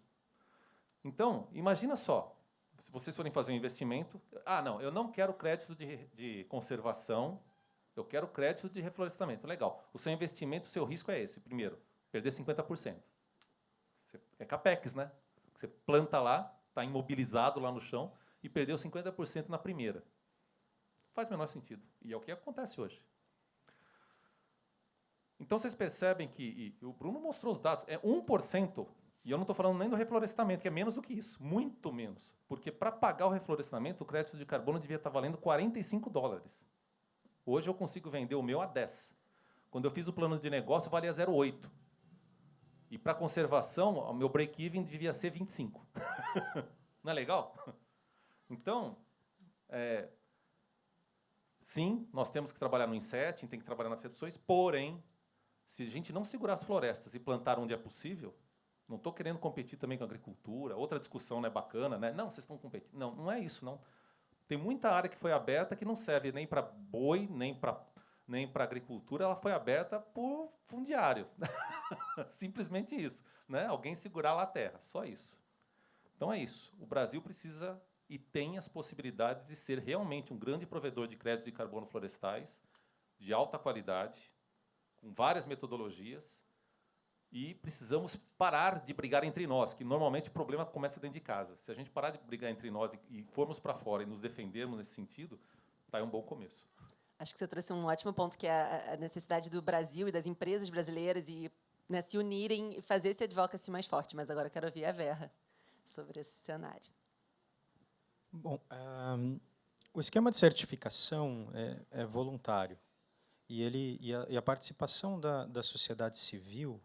Então, imagina só, se vocês forem fazer um investimento, não, eu não quero crédito de conservação, eu quero crédito de reflorestamento. Legal. O seu investimento, o seu risco é esse. Primeiro, perder 50%. É capex, né? Você planta lá, está imobilizado lá no chão, e perdeu 50% na primeira. Faz o menor sentido. E é o que acontece hoje. Então, vocês percebem que, e o Bruno mostrou os dados, é 1%, e eu não estou falando nem do reflorestamento, que é menos do que isso, muito menos. Porque, para pagar o reflorestamento, o crédito de carbono devia estar valendo $45. Hoje, eu consigo vender o meu a 10. Quando eu fiz o plano de negócio, valia 0,8. E, para conservação, o meu break-even devia ser 25. Não é legal? Então, sim, nós temos que trabalhar no insetting, tem que trabalhar nas reduções, porém, se a gente não segurar as florestas e plantar onde é possível, não estou querendo competir também com a agricultura, outra discussão não é bacana, né? Não, vocês estão competindo. Não, não é isso, não. Tem muita área que foi aberta que não serve nem para boi, nem para agricultura, ela foi aberta por fundiário. Simplesmente isso. Né? Alguém segurar lá a terra, só isso. Então é isso. O Brasil precisa e tem as possibilidades de ser realmente um grande provedor de créditos de carbono florestais, de alta qualidade, com várias metodologias, e precisamos parar de brigar entre nós, que normalmente o problema começa dentro de casa. Se a gente parar de brigar entre nós e formos para fora e nos defendermos nesse sentido, está aí um bom começo. Acho que você trouxe um ótimo ponto, que é a necessidade do Brasil e das empresas brasileiras e, né, se unirem e fazer esse advocacy mais forte. Mas agora eu quero ouvir a Verra sobre esse cenário. Bom, o esquema de certificação é voluntário. E a participação da sociedade civil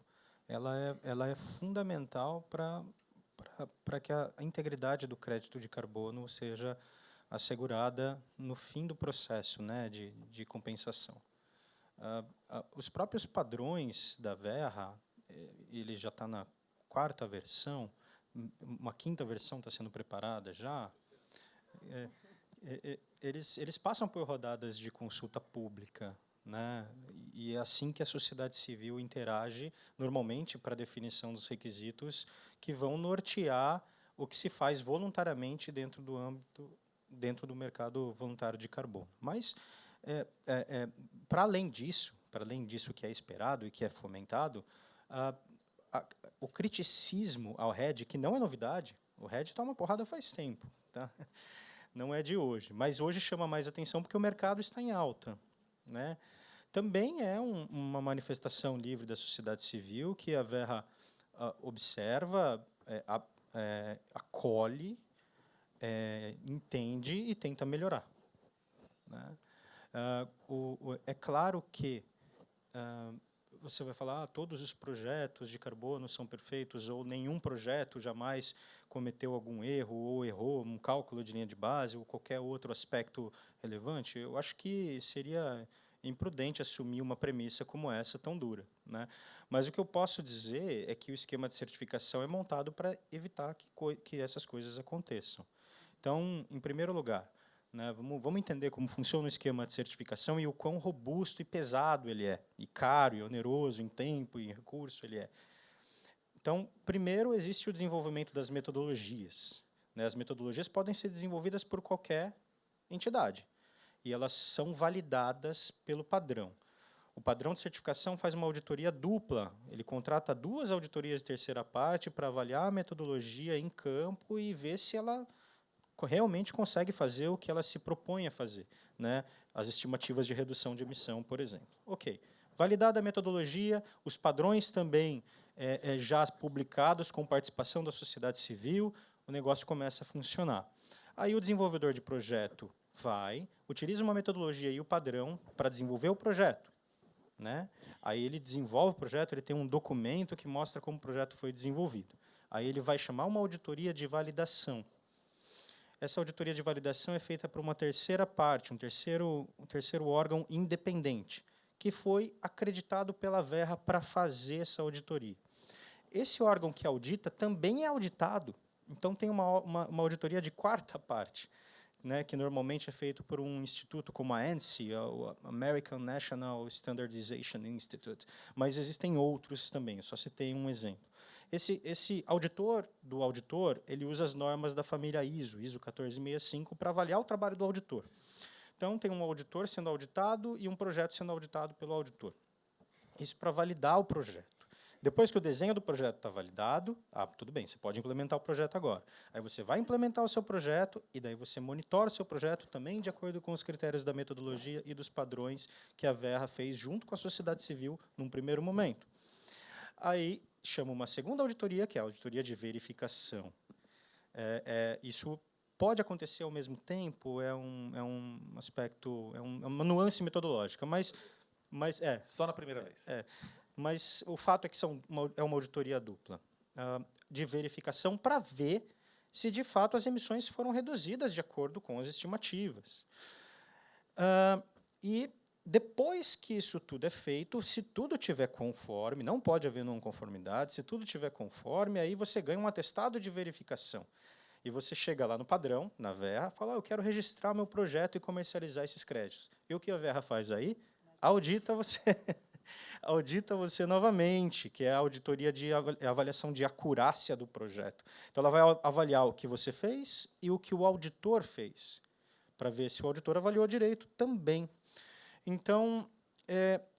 ela é fundamental para que a integridade do crédito de carbono seja assegurada no fim do processo, né, de compensação. Os próprios padrões da Verra, ele já está na 4ª versão, uma 5ª versão está sendo preparada já. Eles passam por rodadas de consulta pública, né? E é assim que a sociedade civil interage, normalmente, para a definição dos requisitos que vão nortear o que se faz voluntariamente dentro do mercado voluntário de carbono. Mas, para além disso que é esperado e que é fomentado, o criticismo ao RED, que não é novidade, o RED toma porrada faz tempo, tá? Não é de hoje, mas hoje chama mais atenção porque o mercado está em alta, né? Também é uma manifestação livre da sociedade civil que a Verra observa, acolhe, entende e tenta melhorar, né? É claro que você vai falar todos os projetos de carbono são perfeitos ou nenhum projeto jamais cometeu algum erro ou errou um cálculo de linha de base ou qualquer outro aspecto relevante. Eu acho que seria imprudente assumir uma premissa como essa tão dura, né? Mas o que eu posso dizer é que o esquema de certificação é montado para evitar que essas coisas aconteçam. Então, em primeiro lugar, né, vamos entender como funciona o esquema de certificação e o quão robusto e pesado ele é, e caro, e oneroso em tempo e em recurso ele é. Então, primeiro, existe o desenvolvimento das metodologias, né? As metodologias podem ser desenvolvidas por qualquer entidade. E elas são validadas pelo padrão. O padrão de certificação faz uma auditoria dupla. Ele contrata 2 auditorias de terceira parte para avaliar a metodologia em campo e ver se ela realmente consegue fazer o que ela se propõe a fazer, né? As estimativas de redução de emissão, por exemplo. Ok. Validada a metodologia, os padrões também já publicados com participação da sociedade civil, o negócio começa a funcionar. Aí o desenvolvedor de projeto utiliza uma metodologia e o padrão para desenvolver o projeto, né? Aí ele desenvolve o projeto, ele tem um documento que mostra como o projeto foi desenvolvido. Aí ele vai chamar uma auditoria de validação. Essa auditoria de validação é feita por uma terceira parte, um terceiro órgão independente, que foi acreditado pela Verra para fazer essa auditoria. Esse órgão que audita também é auditado, então tem uma auditoria de quarta parte, né, que normalmente é feito por um instituto como a ANSI, o American National Standardization Institute, mas existem outros também, eu só citei um exemplo. Esse auditor do auditor, ele usa as normas da família ISO 1465, para avaliar o trabalho do auditor. Então, tem um auditor sendo auditado e um projeto sendo auditado pelo auditor. Isso para validar o projeto. Depois que o desenho do projeto está validado, tudo bem, você pode implementar o projeto agora. Aí você vai implementar o seu projeto e daí você monitora o seu projeto também de acordo com os critérios da metodologia e dos padrões que a Verra fez junto com a sociedade civil num primeiro momento. Aí chama uma segunda auditoria, que é a auditoria de verificação. Isso pode acontecer ao mesmo tempo, é um aspecto, é uma nuance metodológica, mas Só na primeira vez. Mas o fato é que é uma auditoria dupla de verificação para ver se, de fato, as emissões foram reduzidas de acordo com as estimativas. E depois que isso tudo é feito, se tudo estiver conforme, não pode haver não conformidade, se tudo estiver conforme, aí você ganha um atestado de verificação. E você chega lá no padrão, na Verra, e fala, eu quero registrar meu projeto e comercializar esses créditos. E o que a Verra faz aí? Audita você novamente, que é a auditoria de avaliação de acurácia do projeto. Então, ela vai avaliar o que você fez e o que o auditor fez, para ver se o auditor avaliou direito também. Então,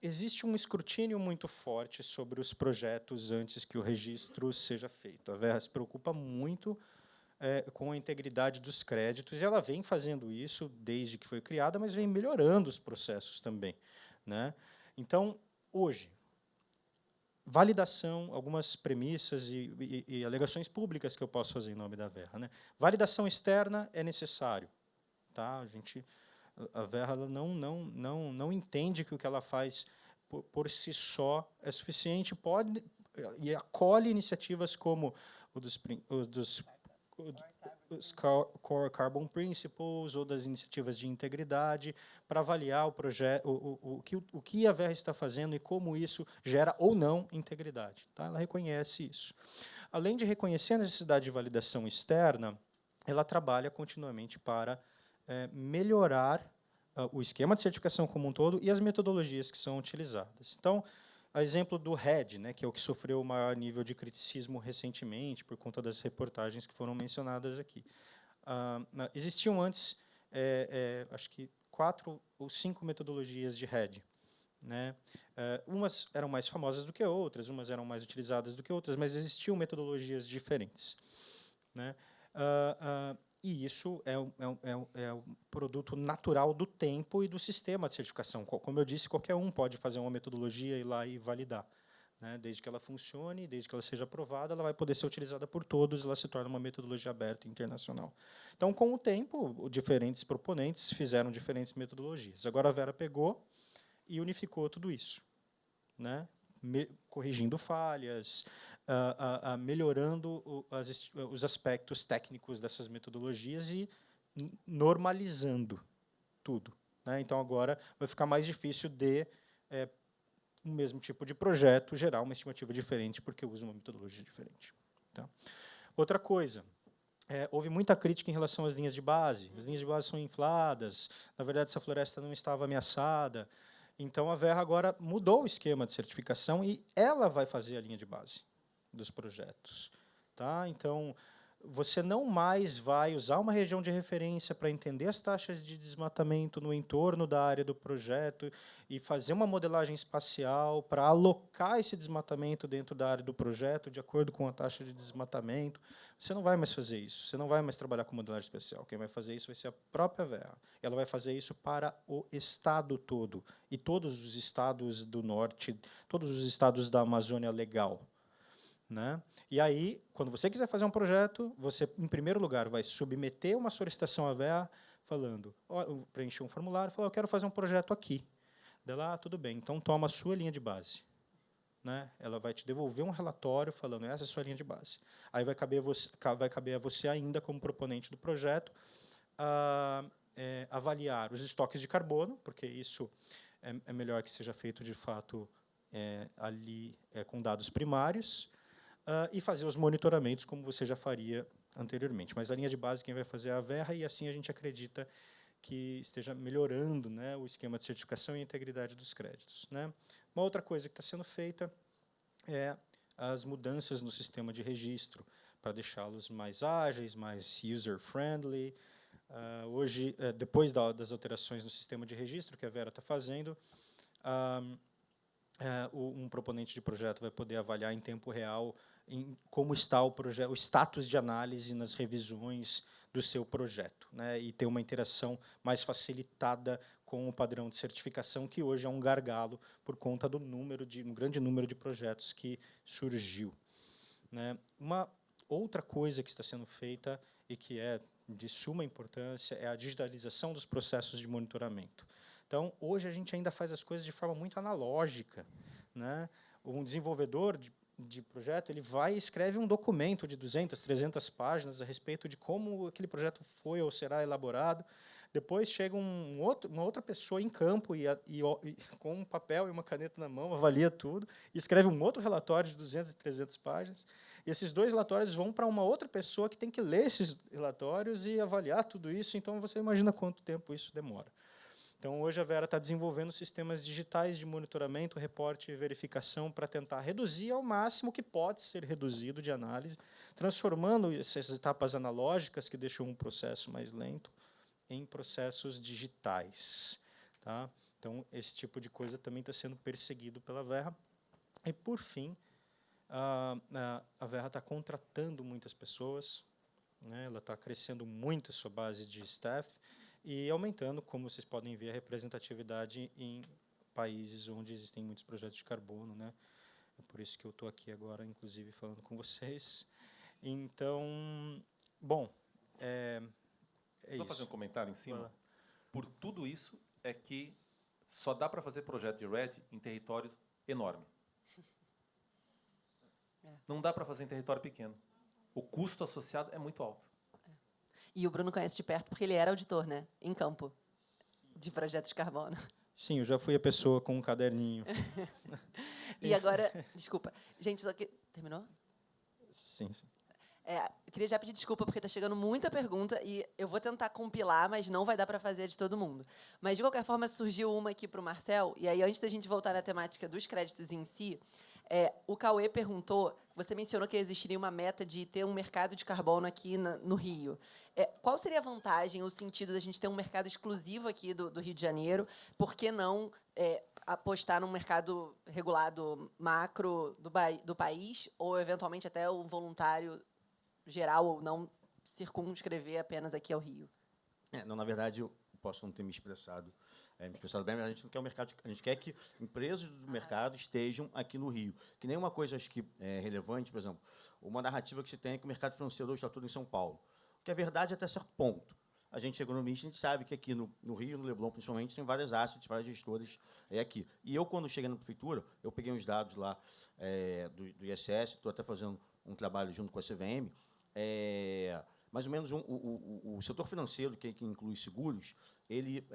existe um escrutínio muito forte sobre os projetos antes que o registro seja feito. A Verra se preocupa muito com a integridade dos créditos, e ela vem fazendo isso desde que foi criada, mas vem melhorando os processos também, né? Então, hoje, validação, algumas premissas e alegações públicas que eu posso fazer em nome da Verra, né? Validação externa é necessário, tá? A Verra não entende que o que ela faz por si só é suficiente, e acolhe iniciativas como os Core Carbon Principles ou das iniciativas de integridade para avaliar o projeto, o que a Verra está fazendo e como isso gera ou não integridade. Tá? Ela reconhece isso. Além de reconhecer a necessidade de validação externa, ela trabalha continuamente para melhorar o esquema de certificação como um todo e as metodologias que são utilizadas. Então, a exemplo do RED, né, que é o que sofreu o maior nível de criticismo recentemente, por conta das reportagens que foram mencionadas aqui. Existiam antes, acho que 4 ou 5 metodologias de RED. Né? Umas eram mais famosas do que outras, umas eram mais utilizadas do que outras, mas existiam metodologias diferentes. Né? E isso é um produto natural do tempo e do sistema de certificação. Como eu disse, qualquer um pode fazer uma metodologia, ir lá e validar. Né? Desde que ela funcione, desde que ela seja aprovada, ela vai poder ser utilizada por todos, ela se torna uma metodologia aberta e internacional. Então, com o tempo, diferentes proponentes fizeram diferentes metodologias. Agora a Verra pegou e unificou tudo isso, né? Corrigindo falhas, melhorando os aspectos técnicos dessas metodologias e normalizando tudo. Né? Então, agora vai ficar mais difícil de o mesmo tipo de projeto gerar uma estimativa diferente, porque usa uma metodologia diferente. Tá? Outra coisa, houve muita crítica em relação às linhas de base. As linhas de base são infladas, na verdade, essa floresta não estava ameaçada. Então, a Verra agora mudou o esquema de certificação e ela vai fazer a linha de base dos projetos. Tá? Então, você não mais vai usar uma região de referência para entender as taxas de desmatamento no entorno da área do projeto e fazer uma modelagem espacial para alocar esse desmatamento dentro da área do projeto de acordo com a taxa de desmatamento. Você não vai mais fazer isso. Você não vai mais trabalhar com modelagem espacial. Quem vai fazer isso vai ser a própria VEA. Ela vai fazer isso para o estado todo e todos os estados do norte, todos os estados da Amazônia Legal. Né? E aí, quando você quiser fazer um projeto, você, em primeiro lugar, vai submeter uma solicitação à VEA, falando, preencher um formulário, falar, eu quero fazer um projeto aqui. Dela, tudo bem, então toma a sua linha de base. Né? Ela vai te devolver um relatório falando, essa é a sua linha de base. Aí vai caber a você ainda, como proponente do projeto, avaliar os estoques de carbono, porque isso é melhor que seja feito, de fato, ali com dados primários, e fazer os monitoramentos, como você já faria anteriormente. Mas a linha de base quem vai fazer é a VEA, e assim a gente acredita que esteja melhorando, né, o esquema de certificação e a integridade dos créditos. Né? Uma outra coisa que está sendo feita é as mudanças no sistema de registro, para deixá-los mais ágeis, mais user-friendly. Hoje, depois das alterações no sistema de registro que a Vera está fazendo, um proponente de projeto vai poder avaliar em tempo real como está o projeto, o status de análise nas revisões do seu projeto, né, e ter uma interação mais facilitada com o padrão de certificação, que hoje é um gargalo por conta do um grande número de projetos que surgiu. Né. Uma outra coisa que está sendo feita e que é de suma importância é a digitalização dos processos de monitoramento. Então, hoje a gente ainda faz as coisas de forma muito analógica. Né? Um desenvolvedor de projeto ele vai e escreve um documento de 200, 300 páginas a respeito de como aquele projeto foi ou será elaborado. Depois chega uma outra pessoa em campo e com um papel e uma caneta na mão, avalia tudo, e escreve um outro relatório de 200 e 300 páginas. E esses dois relatórios vão para uma outra pessoa que tem que ler esses relatórios e avaliar tudo isso. Então, você imagina quanto tempo isso demora. Então, hoje a Vera está desenvolvendo sistemas digitais de monitoramento, reporte e verificação para tentar reduzir ao máximo o que pode ser reduzido de análise, transformando essas etapas analógicas, que deixam um processo mais lento, em processos digitais. Tá? Então, esse tipo de coisa também está sendo perseguido pela Vera. E, por fim, a Vera está contratando muitas pessoas, né? Ela está crescendo muito a sua base de staff, e aumentando, como vocês podem ver, a representatividade em países onde existem muitos projetos de carbono. Né? É por isso que eu estou aqui agora, inclusive, falando com vocês. Então, bom, Só isso. fazer um comentário em cima. Por tudo isso é que só dá para fazer projeto de RED em território enorme. Não dá para fazer em território pequeno. O custo associado é muito alto. E o Bruno conhece de perto porque ele era auditor, né, em campo, de projetos de carbono. Sim, eu já fui a pessoa com um caderninho. E agora, desculpa, gente, só que terminou? Sim, sim. Eu queria já pedir desculpa porque está chegando muita pergunta e eu vou tentar compilar, mas não vai dar para fazer de todo mundo. Mas, de qualquer forma, surgiu uma aqui para o Marcel, e aí, antes da gente voltar na temática dos créditos em si, o Cauê perguntou, você mencionou que existiria uma meta de ter um mercado de carbono aqui no Rio. Qual seria a vantagem, o sentido da gente ter um mercado exclusivo aqui do Rio de Janeiro? Por que não apostar num mercado regulado macro do país, ou, eventualmente, até um voluntário geral, ou não circunscrever apenas aqui ao Rio? Não, na verdade, eu posso não ter me expressado bem, mas a gente não quer o mercado, a gente quer que empresas do mercado estejam aqui no Rio. Que nem uma coisa, acho que é relevante, por exemplo, uma narrativa que se tem é que o mercado financeiro hoje está tudo em São Paulo. O que é verdade até certo ponto. A gente é economista, a gente sabe que aqui no Rio, no Leblon, principalmente, tem várias assets, várias gestoras aqui. E eu, quando cheguei na prefeitura, eu peguei uns dados lá do ISS, estou até fazendo um trabalho junto com a CVM, mais ou menos o setor financeiro, que inclui seguros, ele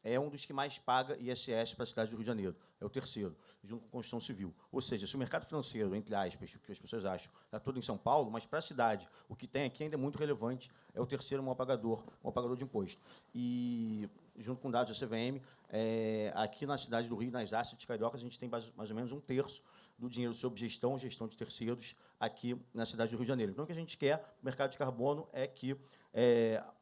é um dos que mais paga ISS para a cidade do Rio de Janeiro. É o terceiro, junto com a construção civil. Ou seja, se o mercado financeiro, entre aspas, o que as pessoas acham, está todo em São Paulo, mas para a cidade, o que tem aqui ainda é muito relevante, é o terceiro maior pagador de imposto. E, junto com dados da CVM, aqui na cidade do Rio, nas assets cariocas, a gente tem mais ou menos um terço do dinheiro sob gestão de terceiros aqui na cidade do Rio de Janeiro. Então, o que a gente quer no mercado de carbono é que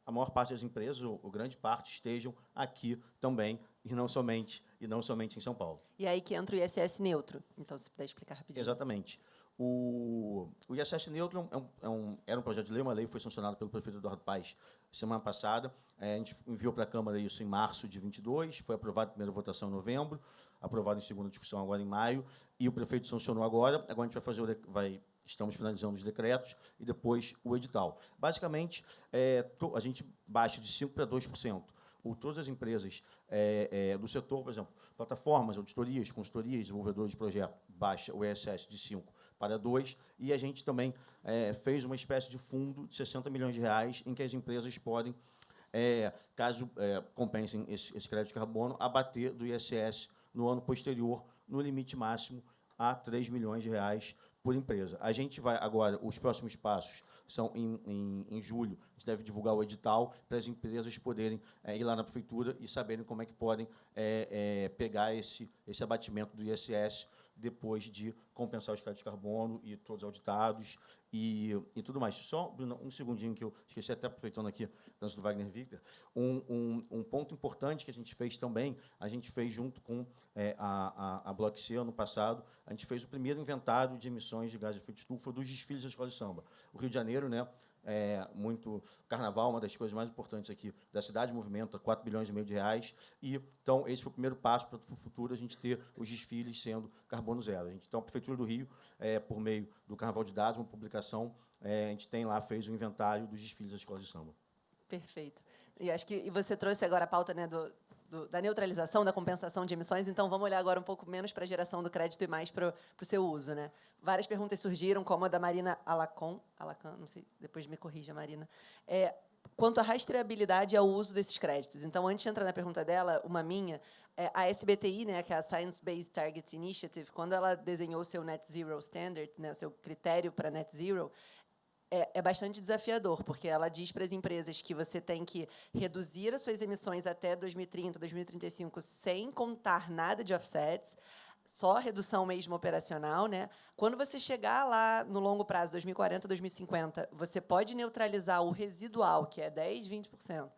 a maior parte das empresas, ou grande parte, estejam aqui também, e não somente em São Paulo. E aí que entra o ISS neutro. Então, se puder explicar rapidinho. Exatamente. O ISS neutro era um projeto de lei, uma lei que foi sancionada pelo prefeito Eduardo Paes semana passada. A gente enviou para a Câmara isso em março de 22, foi aprovado a primeira votação em novembro, aprovado em segunda discussão agora em maio, e o prefeito sancionou agora. Agora a gente vai fazer estamos finalizando os decretos e depois o edital. Basicamente, a gente baixa de 5% para 2%. Todas as empresas do setor, por exemplo, plataformas, auditorias, consultorias, desenvolvedores de projeto, baixa o ISS de 5% para 2%, e a gente também fez uma espécie de fundo de 60 milhões de reais em que as empresas podem, caso compensem esse crédito de carbono, abater do ISS no ano posterior, no limite máximo a 3 milhões de reais por empresa. A gente vai agora, os próximos passos são em julho, a gente deve divulgar o edital para as empresas poderem ir lá na prefeitura e saberem como é que podem pegar esse abatimento do ISS depois de compensar os créditos de carbono e todos auditados e tudo mais. Só, Bruno, um segundinho que eu esqueci, até aproveitando aqui, antes do Wagner Victor, um ponto importante que a gente fez também, a gente fez junto com a Bloco C, ano passado, a gente fez o primeiro inventário de emissões de gás de efeito estufa dos desfiles da Escola de Samba. O Rio de Janeiro, né, muito carnaval, uma das coisas mais importantes aqui da cidade, movimenta 4 bilhões e meio de reais, e então esse foi o primeiro passo para o futuro a gente ter os desfiles sendo carbono zero. Então a Prefeitura do Rio, por meio do Carnaval de Dados, uma publicação, a gente tem lá, fez o inventário dos desfiles da Escola de Samba. Perfeito. E acho que você trouxe agora a pauta, né, da neutralização, da compensação de emissões, então vamos olhar agora um pouco menos para a geração do crédito e mais para o seu uso, né? Várias perguntas surgiram, como a da Marina Alacan, não sei, depois me corrija, Marina, quanto à rastreabilidade e ao uso desses créditos. Então, antes de entrar na pergunta dela, uma minha, a SBTI, né, que é a Science Based Target Initiative, quando ela desenhou o seu Net Zero Standard, né, o seu critério para Net Zero, é bastante desafiador, porque ela diz para as empresas que você tem que reduzir as suas emissões até 2030, 2035, sem contar nada de offsets, só redução mesmo operacional, né? Quando você chegar lá no longo prazo, 2040, 2050, você pode neutralizar o residual, que é 10%, 20%,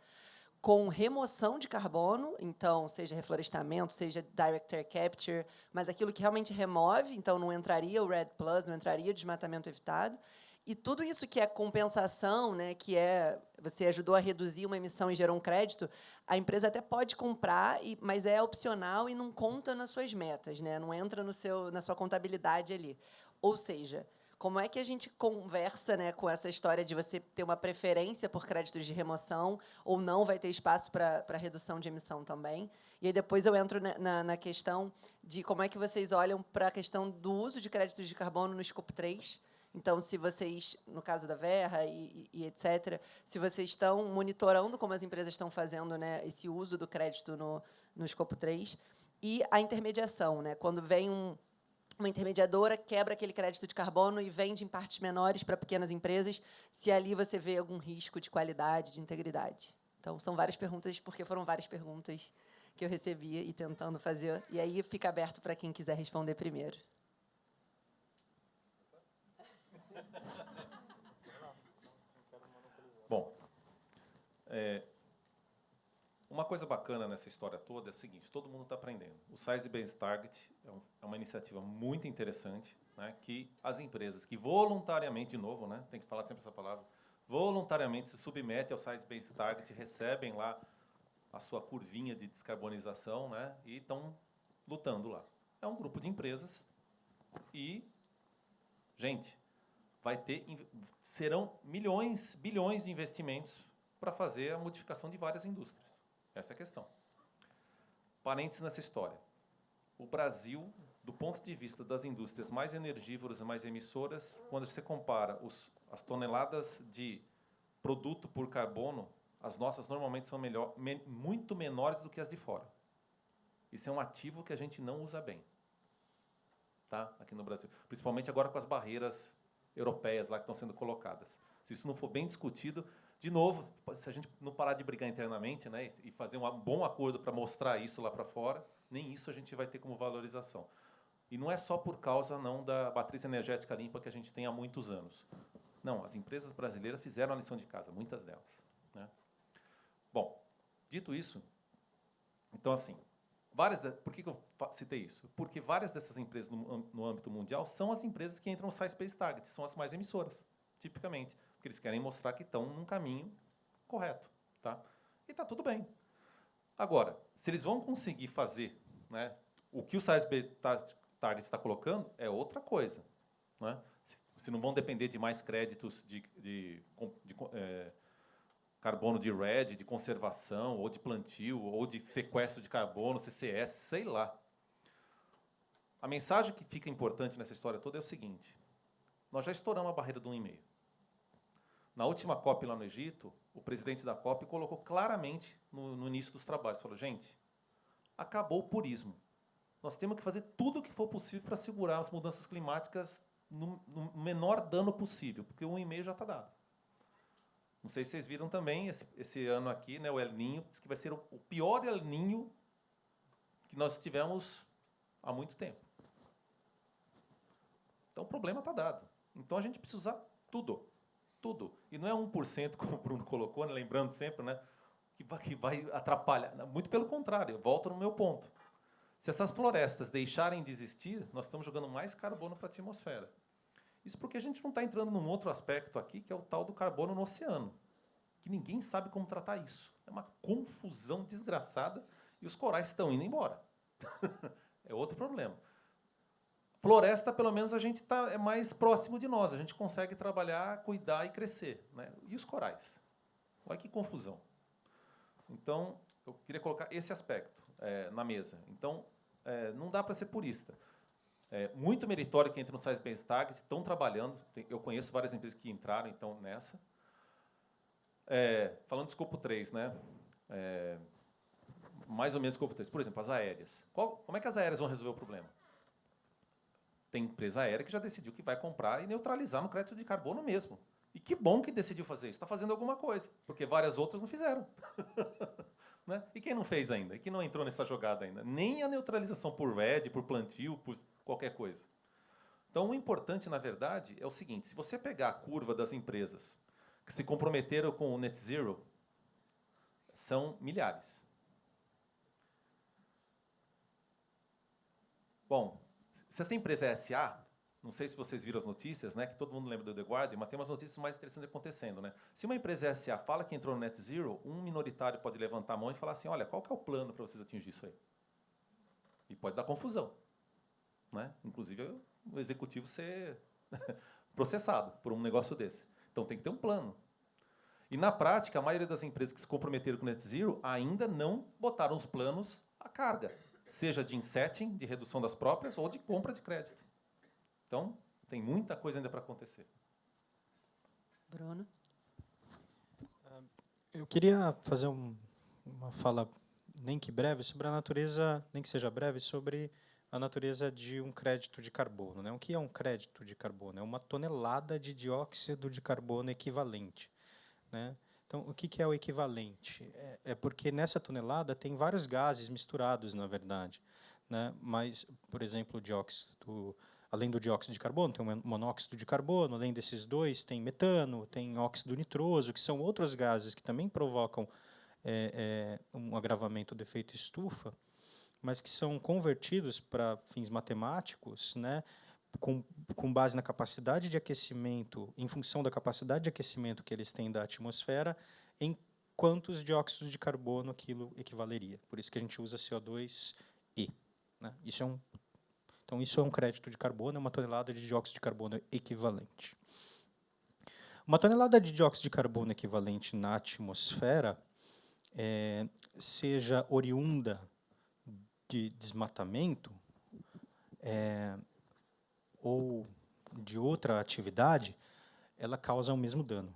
com remoção de carbono, então, seja reflorestamento, seja direct air capture, mas aquilo que realmente remove, então não entraria o REDD+, não entraria o desmatamento evitado. E tudo isso que é compensação, né, que você ajudou a reduzir uma emissão e gerou um crédito, a empresa até pode comprar, mas é opcional e não conta nas suas metas, né, não entra na sua contabilidade ali. Ou seja, como é que a gente conversa, né, com essa história de você ter uma preferência por créditos de remoção ou não vai ter espaço para redução de emissão também? E aí depois eu entro na questão de como é que vocês olham para a questão do uso de créditos de carbono no escopo 3. Então, se vocês, no caso da Verra e etc., se vocês estão monitorando como as empresas estão fazendo, né, esse uso do crédito no escopo 3, e a intermediação, né, quando vem uma intermediadora, quebra aquele crédito de carbono e vende em partes menores para pequenas empresas, se ali você vê algum risco de qualidade, de integridade. Então, são várias perguntas, porque foram várias perguntas que eu recebi e tentando fazer, e aí fica aberto para quem quiser responder primeiro. Bom, uma coisa bacana nessa história toda é o seguinte, todo mundo está aprendendo. O Science Based Target é uma iniciativa muito interessante, né, que as empresas que voluntariamente, de novo, né, tem que falar sempre essa palavra, voluntariamente se submetem ao Science Based Target, recebem lá a sua curvinha de descarbonização, né, e estão lutando lá. É um grupo de empresas e, gente, serão milhões, bilhões de investimentos para fazer a modificação de várias indústrias. Essa é a questão. Parênteses nessa história. O Brasil, do ponto de vista das indústrias mais energívoras e mais emissoras, quando você compara as toneladas de produto por carbono, as nossas normalmente são muito menores do que as de fora. Isso é um ativo que a gente não usa bem, tá? Aqui no Brasil. Principalmente agora com as barreiras europeias lá que estão sendo colocadas. Se isso não for bem discutido, de novo, se a gente não parar de brigar internamente, né, e fazer um bom acordo para mostrar isso lá para fora, nem isso a gente vai ter como valorização. E não é só por causa não da matriz energética limpa que a gente tem há muitos anos. Não, as empresas brasileiras fizeram a lição de casa, muitas delas, né? Bom, dito isso, então, assim, por que eu citei isso? Porque várias dessas empresas no âmbito mundial são as empresas que entram no Science Based Target, são as mais emissoras, tipicamente, porque eles querem mostrar que estão num caminho correto, tá? E está tudo bem. Agora, se eles vão conseguir fazer, né, o que o Science Based Target está colocando, é outra coisa, né? Se não vão depender de mais créditos de carbono de REDD, de conservação, ou de plantio, ou de sequestro de carbono, CCS, sei lá. A mensagem que fica importante nessa história toda é o seguinte: nós já estouramos a barreira do 1,5. Na última COP lá no Egito, o presidente da COP colocou claramente no início dos trabalhos, falou, gente, acabou o purismo. Nós temos que fazer tudo o que for possível para segurar as mudanças climáticas no menor dano possível, porque o 1,5 já está dado. Não sei se vocês viram também, esse ano aqui, né, o El Niño, diz que vai ser o pior El Niño que nós tivemos há muito tempo. Então, o problema está dado. Então, a gente precisa usar tudo. Tudo. E não é 1%, como o Bruno colocou, né, lembrando sempre, né, que vai atrapalhar. Muito pelo contrário, eu volto no meu ponto. Se essas florestas deixarem de existir, nós estamos jogando mais carbono para a atmosfera. Isso porque a gente não está entrando num outro aspecto aqui, que é o tal do carbono no oceano, que ninguém sabe como tratar isso. É uma confusão desgraçada e os corais estão indo embora. É outro problema. Floresta, pelo menos, a gente é mais próximo de nós. A gente consegue trabalhar, cuidar e crescer, né? E os corais? Olha que confusão. Então, eu queria colocar esse aspecto na mesa. Então, não dá para ser purista. É muito meritório que entra no Science Based Target, estão trabalhando. Eu conheço várias empresas que entraram então, nessa. Falando de escopo 3, né? Mais ou menos escopo 3. Por exemplo, as aéreas. Como é que as aéreas vão resolver o problema? Tem empresa aérea que já decidiu que vai comprar e neutralizar no crédito de carbono mesmo. E que bom que decidiu fazer isso. Está fazendo alguma coisa, porque várias outras não fizeram. Né? E quem não fez ainda? E quem não entrou nessa jogada ainda? Nem a neutralização por REDD, por plantio, por qualquer coisa. Então, o importante, na verdade, é o seguinte: se você pegar a curva das empresas que se comprometeram com o Net Zero, são milhares. Bom, se essa empresa é SA, não sei se vocês viram as notícias, né, que todo mundo lembra do The Guardian, mas tem umas notícias mais interessantes acontecendo, né? Se uma empresa SA fala que entrou no Net Zero, um minoritário pode levantar a mão e falar assim, olha, qual que é o plano para vocês atingir isso aí? E pode dar confusão, né? Inclusive o executivo ser processado por um negócio desse. Então tem que ter um plano. E na prática, a maioria das empresas que se comprometeram com o Net Zero ainda não botaram os planos à carga, seja de insetting, de redução das próprias, ou de compra de crédito. Então, tem muita coisa ainda para acontecer. Bruno? Eu queria fazer uma fala, nem que breve, sobre a natureza, nem que seja breve, sobre a natureza de um crédito de carbono, né? O que é um crédito de carbono? É uma tonelada de dióxido de carbono equivalente, né? Então, o que é o equivalente? É porque nessa tonelada tem vários gases misturados, na verdade, né? Mas, por exemplo, além do dióxido de carbono, tem o monóxido de carbono, além desses dois, tem metano, tem óxido nitroso, que são outros gases que também provocam um agravamento do efeito estufa, mas que são convertidos para fins matemáticos, né, com base na capacidade de aquecimento, em função da capacidade de aquecimento que eles têm da atmosfera, em quantos dióxidos de carbono aquilo equivaleria. Por isso que a gente usa CO2e. Né? Então, isso é um crédito de carbono, é uma tonelada de dióxido de carbono equivalente. Uma tonelada de dióxido de carbono equivalente na atmosfera, seja oriunda de desmatamento ou de outra atividade, ela causa o mesmo dano,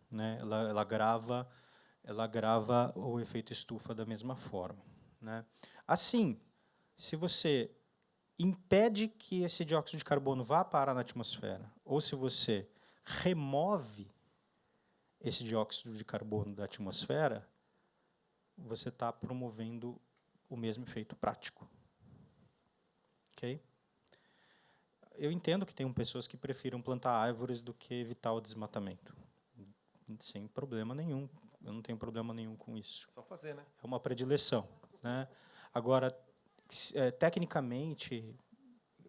né? Ela agrava o efeito estufa da mesma forma, né? Assim, se você impede que esse dióxido de carbono vá parar na atmosfera, ou se você remove esse dióxido de carbono da atmosfera, você está promovendo o mesmo efeito prático. Okay? eu entendo que tem pessoas que prefiram plantar árvores do que evitar o desmatamento. Sem problema nenhum. Eu não tenho problema nenhum com isso. Só fazer, né? É uma predileção, né? Agora, tecnicamente,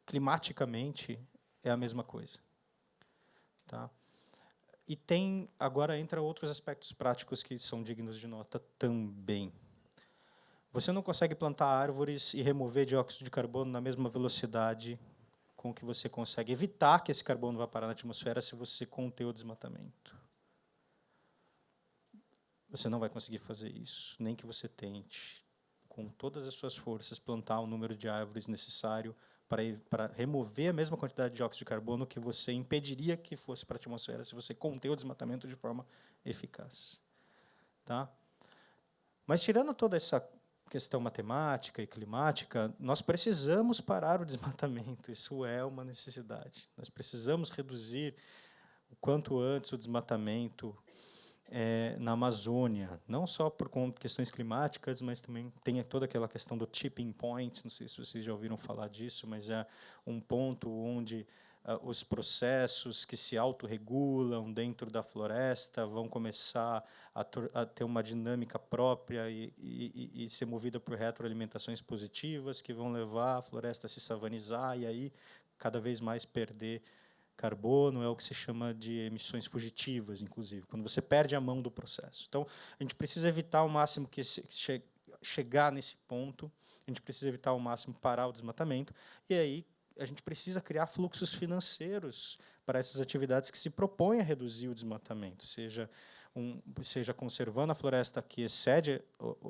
climaticamente, é a mesma coisa. Tá? E agora entra outros aspectos práticos que são dignos de nota também. Você não consegue plantar árvores e remover dióxido de carbono na mesma velocidade com que você consegue evitar que esse carbono vá parar na atmosfera se você conter o desmatamento. Você não vai conseguir fazer isso, nem que você tente, com todas as suas forças, plantar o número de árvores necessário para remover a mesma quantidade de dióxido de carbono que você impediria que fosse para a atmosfera se você conter o desmatamento de forma eficaz. Tá? Mas, tirando toda essa questão matemática e climática, nós precisamos parar o desmatamento. Isso é uma necessidade. Nós precisamos reduzir o quanto antes o desmatamento na Amazônia, não só por questões climáticas, mas também tem toda aquela questão do tipping point, não sei se vocês já ouviram falar disso, mas é um ponto onde os processos que se autorregulam dentro da floresta vão começar a ter uma dinâmica própria e ser movida por retroalimentações positivas que vão levar a floresta a se savanizar e aí cada vez mais perder carbono, é o que se chama de emissões fugitivas, inclusive, quando você perde a mão do processo. Então, a gente precisa evitar ao máximo chegar nesse ponto, a gente precisa evitar ao máximo parar o desmatamento, e aí a gente precisa criar fluxos financeiros para essas atividades que se propõem a reduzir o desmatamento, seja conservando a floresta que excede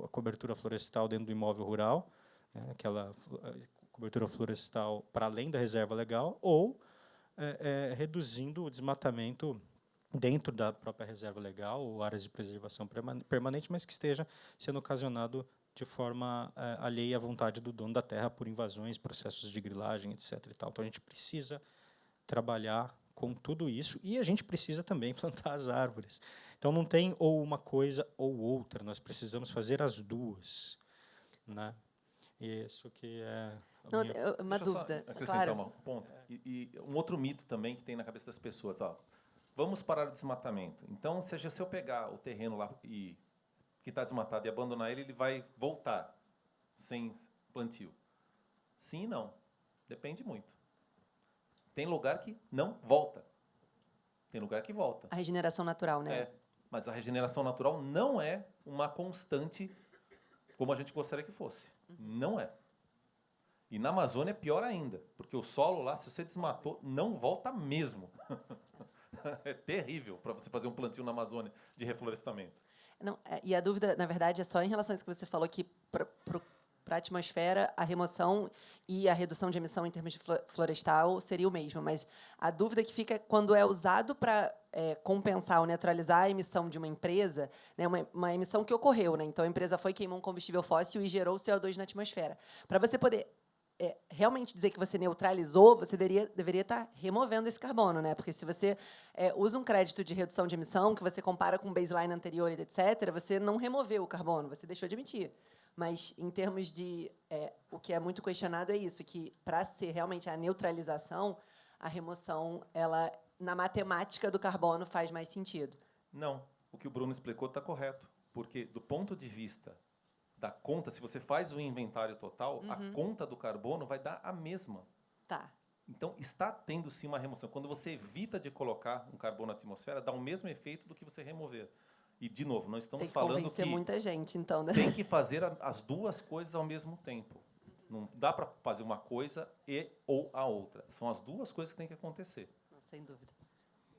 a cobertura florestal dentro do imóvel rural, né, aquela cobertura florestal para além da reserva legal, ou reduzindo o desmatamento dentro da própria reserva legal ou áreas de preservação permanente, mas que esteja sendo ocasionado de forma alheia à vontade do dono da terra por invasões, processos de grilagem, etc. E tal. Então, a gente precisa trabalhar com tudo isso e a gente precisa também plantar as árvores. Então, não tem ou uma coisa ou outra, nós precisamos fazer as duas. Né? E isso que é... Não, uma Deixa eu só dúvida. acrescentar Claro. um ponto. E um outro mito também que tem na cabeça das pessoas. Ó, vamos parar o desmatamento. Então, se eu pegar o terreno lá que está desmatado e abandonar ele vai voltar sem plantio. Sim e não. Depende muito. Tem lugar que não volta. Tem lugar que volta. A regeneração natural, né? Mas a regeneração natural não é uma constante como a gente gostaria que fosse. Não é. E na Amazônia é pior ainda, porque o solo lá, se você desmatou, não volta mesmo. É terrível para você fazer um plantio na Amazônia de reflorestamento. Não, e a dúvida, na verdade, é só em relação a isso que você falou, que para a atmosfera, a remoção e a redução de emissão em termos de florestal seria o mesmo. Mas a dúvida que fica é quando é usado para compensar ou neutralizar a emissão de uma empresa, né, uma emissão que ocorreu. Né? Então, a empresa foi, queimou um combustível fóssil e gerou CO2 na atmosfera. Para você poder realmente dizer que você neutralizou, você deveria estar removendo esse carbono, né? Porque se você usa um crédito de redução de emissão, que você compara com o baseline anterior, etc., você não removeu o carbono, você deixou de emitir. Mas, em termos de... o que é muito questionado é isso, que, para ser realmente a neutralização, a remoção, ela, na matemática do carbono, faz mais sentido. Não. O que o Bruno explicou está correto. Porque, do ponto de vista da conta, se você faz o inventário total, a conta do carbono vai dar a mesma. Tá. Então, está tendo, sim, uma remoção. Quando você evita de colocar um carbono na atmosfera, dá o mesmo efeito do que você remover. E, de novo, nós estamos falando que... Tem que convencer muita gente, então. Né? Tem que fazer as duas coisas ao mesmo tempo. Não dá para fazer uma coisa ou a outra. São as duas coisas que têm que acontecer. Sem dúvida.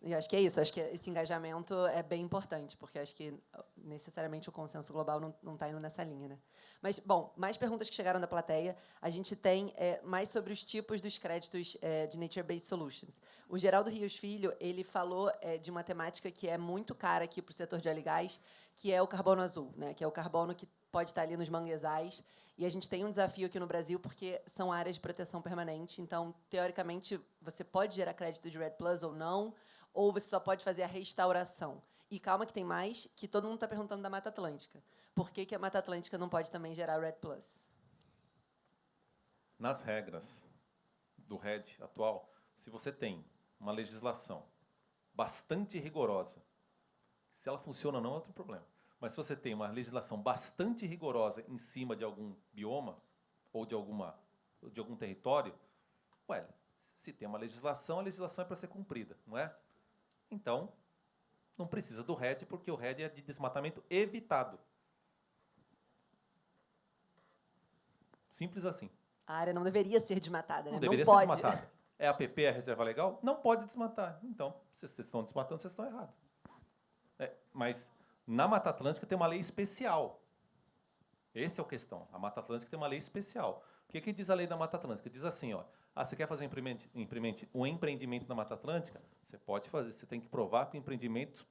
E acho que é isso. Acho que esse engajamento é bem importante, porque acho que necessariamente o consenso global não está indo nessa linha, né? Mas, bom, mais perguntas que chegaram da plateia. A gente tem mais sobre os tipos dos créditos de Nature-Based Solutions. O Geraldo Rios Filho ele falou de uma temática que é muito cara aqui para o setor de óleo e gás, que é o carbono azul, né? Que é o carbono que pode estar ali nos manguezais. E a gente tem um desafio aqui no Brasil, porque são áreas de proteção permanente. Então, teoricamente, você pode gerar crédito de REDD+ ou não, ou você só pode fazer a restauração. E calma que tem mais, que todo mundo está perguntando da Mata Atlântica. Por que a Mata Atlântica não pode também gerar REDD+? Nas regras do REDD atual, Se você tem uma legislação bastante rigorosa, se ela funciona ou não é outro problema. Mas se você tem uma legislação bastante rigorosa em cima de algum bioma ou de algum território, ué, se tem uma legislação, a legislação é para ser cumprida, não é? Então, não precisa do RED, porque o RED é de desmatamento evitado. Simples assim. A área não deveria ser desmatada, né? Não deveria ser desmatada. É a APP, é a reserva legal? Não pode desmatar. Então, se vocês estão desmatando, vocês estão errados. Mas na Mata Atlântica tem uma lei especial. Essa é a questão. A Mata Atlântica tem uma lei especial. O que diz a lei da Mata Atlântica? Diz assim, ó, você quer fazer um empreendimento na Mata Atlântica? Você pode fazer, você tem que provar que o empreendimento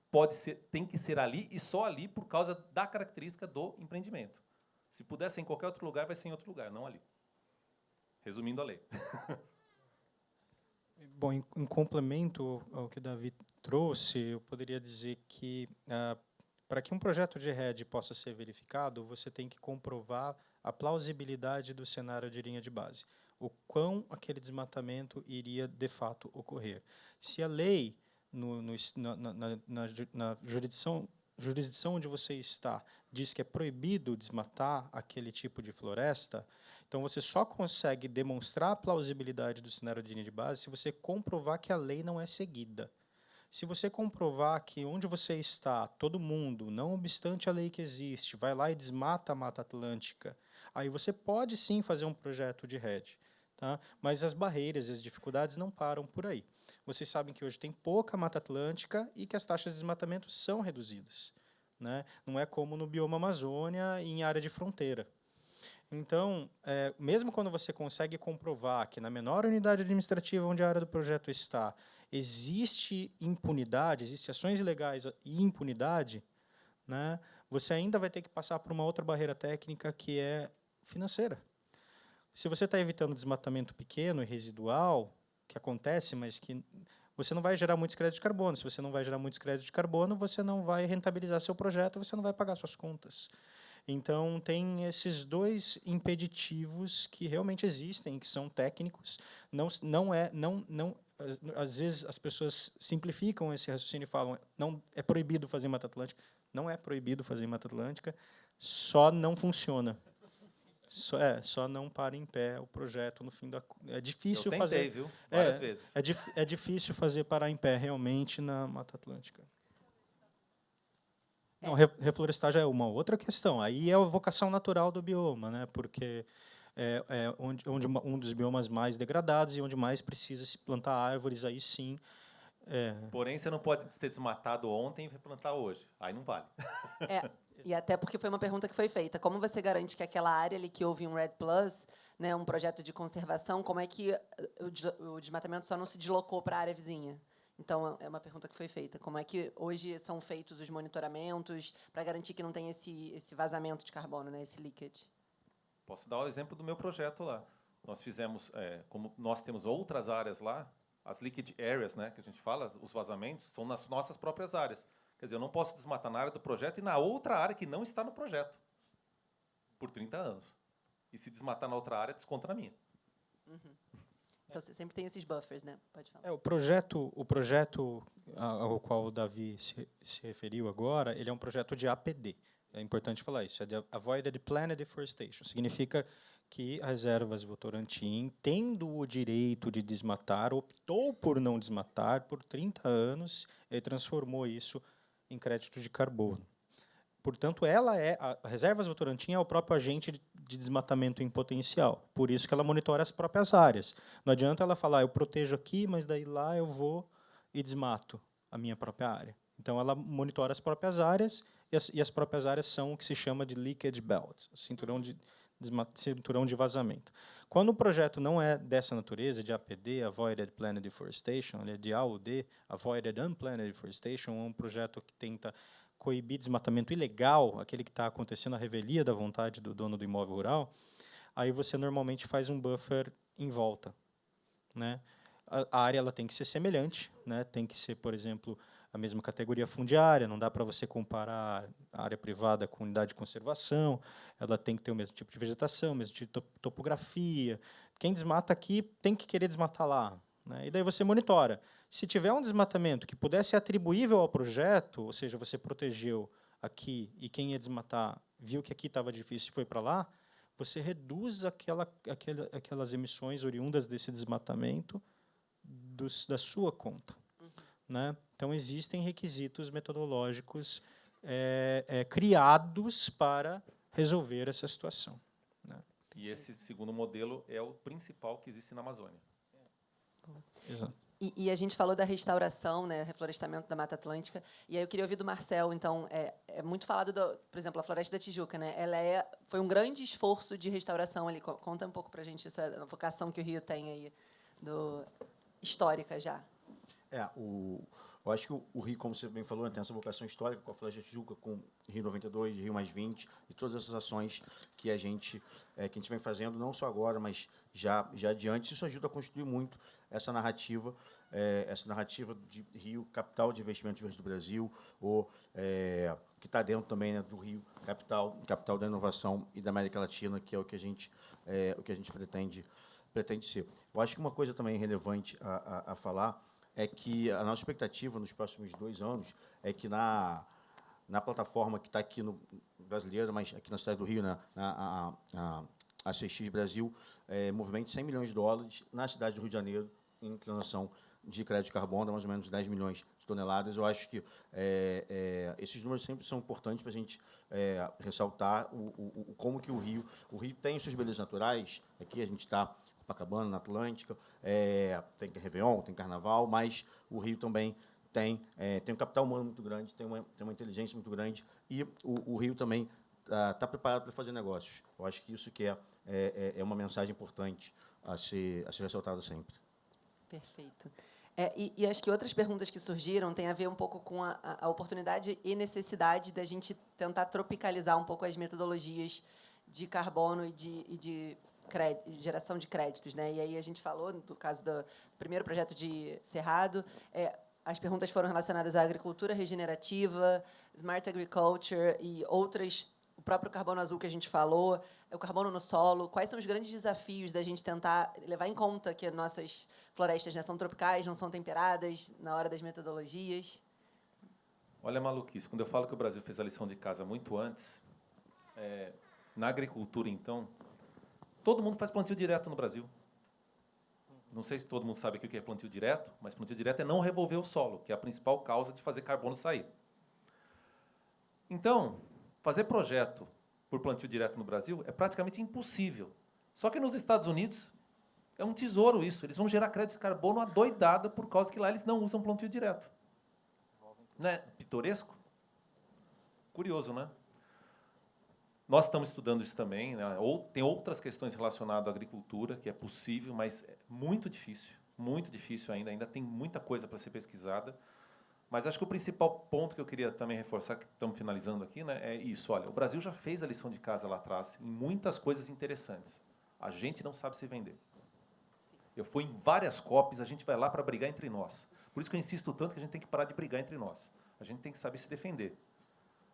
tem que ser ali e só ali por causa da característica do empreendimento. Se puder ser em qualquer outro lugar, vai ser em outro lugar, não ali. Resumindo a lei. Bom, em complemento ao que o Davi trouxe, eu poderia dizer que, para que um projeto de RED possa ser verificado, você tem que comprovar a plausibilidade do cenário de linha de base, o quão aquele desmatamento iria, de fato, ocorrer. Se a lei, na jurisdição onde você está, diz que é proibido desmatar aquele tipo de floresta, então você só consegue demonstrar a plausibilidade do cenário de linha de base se você comprovar que a lei não é seguida. Se você comprovar que onde você está, todo mundo, não obstante a lei que existe, vai lá e desmata a Mata Atlântica, aí você pode sim fazer um projeto de RED. Tá? Mas as barreiras e as dificuldades não param por aí. Vocês sabem que hoje tem pouca Mata Atlântica e que as taxas de desmatamento são reduzidas, né? Não é como no bioma Amazônia e em área de fronteira. Então, mesmo quando você consegue comprovar que na menor unidade administrativa onde a área do projeto está, existe impunidade, existem ações ilegais e impunidade, né, você ainda vai ter que passar por uma outra barreira técnica que é financeira. Se você está evitando desmatamento pequeno e residual, que acontece, mas que você não vai gerar muitos créditos de carbono. Se você não vai gerar muitos créditos de carbono, você não vai rentabilizar seu projeto, você não vai pagar suas contas. Então, tem esses dois impeditivos que realmente existem, que são técnicos. Às vezes, as pessoas simplificam esse raciocínio e falam não é proibido fazer Mata Atlântica. Não é proibido fazer Mata Atlântica, só não funciona. Só não para em pé o projeto no fim da... É difícil Eu tentei, fazer... viu? Várias vezes. É difícil fazer parar em pé, realmente, na Mata Atlântica. Não, reflorestagem é uma outra questão. Aí é a vocação natural do bioma, né? Porque um dos biomas mais degradados e onde mais precisa se plantar árvores, aí sim... Porém, você não pode ter desmatado ontem e replantar hoje. Aí não vale. E até porque foi uma pergunta que foi feita. Como você garante que aquela área ali que houve um RED+, né, um projeto de conservação, como é que o desmatamento só não se deslocou para a área vizinha? Então, é uma pergunta que foi feita. Como é que hoje são feitos os monitoramentos para garantir que não tem esse vazamento de carbono, né, esse leakage? Posso dar o exemplo do meu projeto lá. Nós fizemos, como nós temos outras áreas lá, as leakage areas, né, que a gente fala, os vazamentos, são nas nossas próprias áreas. Quer dizer, eu não posso desmatar na área do projeto e na outra área que não está no projeto, por 30 anos. E se desmatar na outra área, desconta na minha. Uhum. Então, você sempre tem esses buffers, né? Pode falar. O projeto ao qual o Davi se referiu agora, ele é um projeto de APD. É importante falar isso. É de Avoided Planned Deforestation. Significa que a Reservas Votorantim, tendo o direito de desmatar, optou por não desmatar por 30 anos e transformou isso em crédito de carbono. Portanto, a Reservas Votorantim é o próprio agente de desmatamento em potencial. Por isso que ela monitora as próprias áreas. Não adianta ela falar, eu protejo aqui, mas daí lá eu vou e desmato a minha própria área. Então, ela monitora as próprias áreas e as próprias áreas são o que se chama de leakage belt, cinturão de vazamento. Quando o projeto não é dessa natureza, de APD, Avoided Planned Deforestation, ele é de AUD, Avoided Unplanned Deforestation, um projeto que tenta coibir desmatamento ilegal, aquele que está acontecendo à revelia da vontade do dono do imóvel rural, aí você normalmente faz um buffer em volta, né? A área ela tem que ser semelhante, né? Tem que ser, por exemplo, a mesma categoria fundiária, não dá para você comparar a área privada com unidade de conservação, ela tem que ter o mesmo tipo de vegetação, o mesmo tipo de topografia. Quem desmata aqui tem que querer desmatar lá, né? E daí você monitora. Se tiver um desmatamento que pudesse ser atribuível ao projeto, ou seja, você protegeu aqui e quem ia desmatar viu que aqui estava difícil e foi para lá, você reduz aquelas emissões oriundas desse desmatamento da sua conta. Né? Então, existem requisitos metodológicos criados para resolver essa situação. Né? E esse segundo modelo é o principal que existe na Amazônia. Exato. E a gente falou da restauração, né, reflorestamento da Mata Atlântica, e aí eu queria ouvir do Marcel. Então, é muito falado, por exemplo, a Floresta da Tijuca, né? Ela foi um grande esforço de restauração ali. Conta um pouco para a gente essa vocação que o Rio tem aí, histórica já. Eu acho que o Rio, como você bem falou, tem essa vocação histórica com a Floresta da Tijuca, com Rio 92, Rio +20, e todas essas ações que a gente vem fazendo, não só agora, mas já adiante. Isso ajuda a construir muito essa narrativa de Rio, capital de investimentos verdes do Brasil, que está dentro também, né, do Rio, capital da inovação e da América Latina, que é o que a gente pretende ser. Eu acho que uma coisa também relevante a falar é que a nossa expectativa nos próximos 2 anos é que na plataforma que está aqui no brasileira, mas aqui na cidade do Rio, a CX Brasil, movimente $100 milhões na cidade do Rio de Janeiro em inclinação de crédito de carbono, mais ou menos 10 milhões de toneladas. Eu acho que esses números sempre são importantes para a gente ressaltar como que o Rio tem suas belezas naturais. Aqui a gente está Copacabana, na Atlântica, tem Réveillon, tem Carnaval, mas o Rio também tem um capital humano muito grande, tem uma inteligência muito grande, e o Rio também está preparado para fazer negócios. Eu acho que isso que é uma mensagem importante a ser ressaltada sempre. Perfeito. E acho que outras perguntas que surgiram têm a ver um pouco com a oportunidade e necessidade da gente tentar tropicalizar um pouco as metodologias de carbono e de geração de créditos, né? E aí a gente falou, no caso do primeiro projeto de Cerrado, as perguntas foram relacionadas à agricultura regenerativa, Smart Agriculture e outras, o próprio carbono azul que a gente falou, o carbono no solo. Quais são os grandes desafios da gente tentar levar em conta que nossas florestas, né, são tropicais, não são temperadas, na hora das metodologias? Olha a maluquice. Quando eu falo que o Brasil fez a lição de casa muito antes, na agricultura, então, todo mundo faz plantio direto no Brasil. Não sei se todo mundo sabe o que é plantio direto, mas plantio direto é não revolver o solo, que é a principal causa de fazer carbono sair. Então, fazer projeto por plantio direto no Brasil é praticamente impossível. Só que nos Estados Unidos é um tesouro isso. Eles vão gerar crédito de carbono adoidada por causa que lá eles não usam plantio direto. Não é pitoresco? Curioso, né? Nós estamos estudando isso também, né? Tem outras questões relacionadas à agricultura, que é possível, mas é muito difícil ainda tem muita coisa para ser pesquisada. Mas acho que o principal ponto que eu queria também reforçar, que estamos finalizando aqui, né, é isso. Olha, o Brasil já fez a lição de casa lá atrás em muitas coisas interessantes. A gente não sabe se vender. Eu fui em várias COPs, a gente vai lá para brigar entre nós. Por isso que eu insisto tanto que a gente tem que parar de brigar entre nós. A gente tem que saber se defender.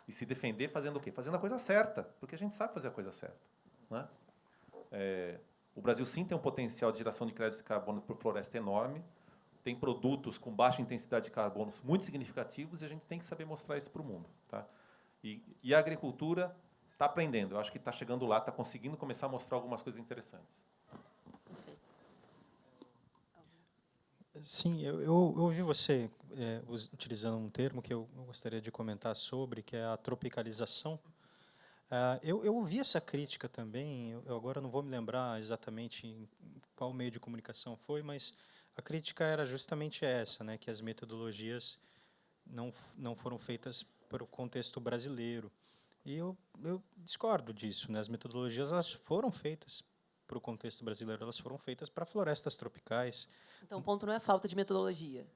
E se defender fazendo o quê? Fazendo a coisa certa, porque a gente sabe fazer a coisa certa. Né? O Brasil, sim, tem um potencial de geração de crédito de carbono por floresta enorme, tem produtos com baixa intensidade de carbono muito significativos, e a gente tem que saber mostrar isso para o mundo. Tá? E a agricultura está aprendendo. Eu acho que está chegando lá, está conseguindo começar a mostrar algumas coisas interessantes. Sim, eu ouvi você utilizando um termo que eu gostaria de comentar sobre, que é a tropicalização. Eu ouvi essa crítica também, eu agora não vou me lembrar exatamente em qual meio de comunicação foi, mas a crítica era justamente essa, né, que as metodologias não foram feitas para o contexto brasileiro. E eu discordo disso, né? As metodologias elas foram feitas para o contexto brasileiro, elas foram feitas para florestas tropicais. Então, o ponto não é falta de metodologia.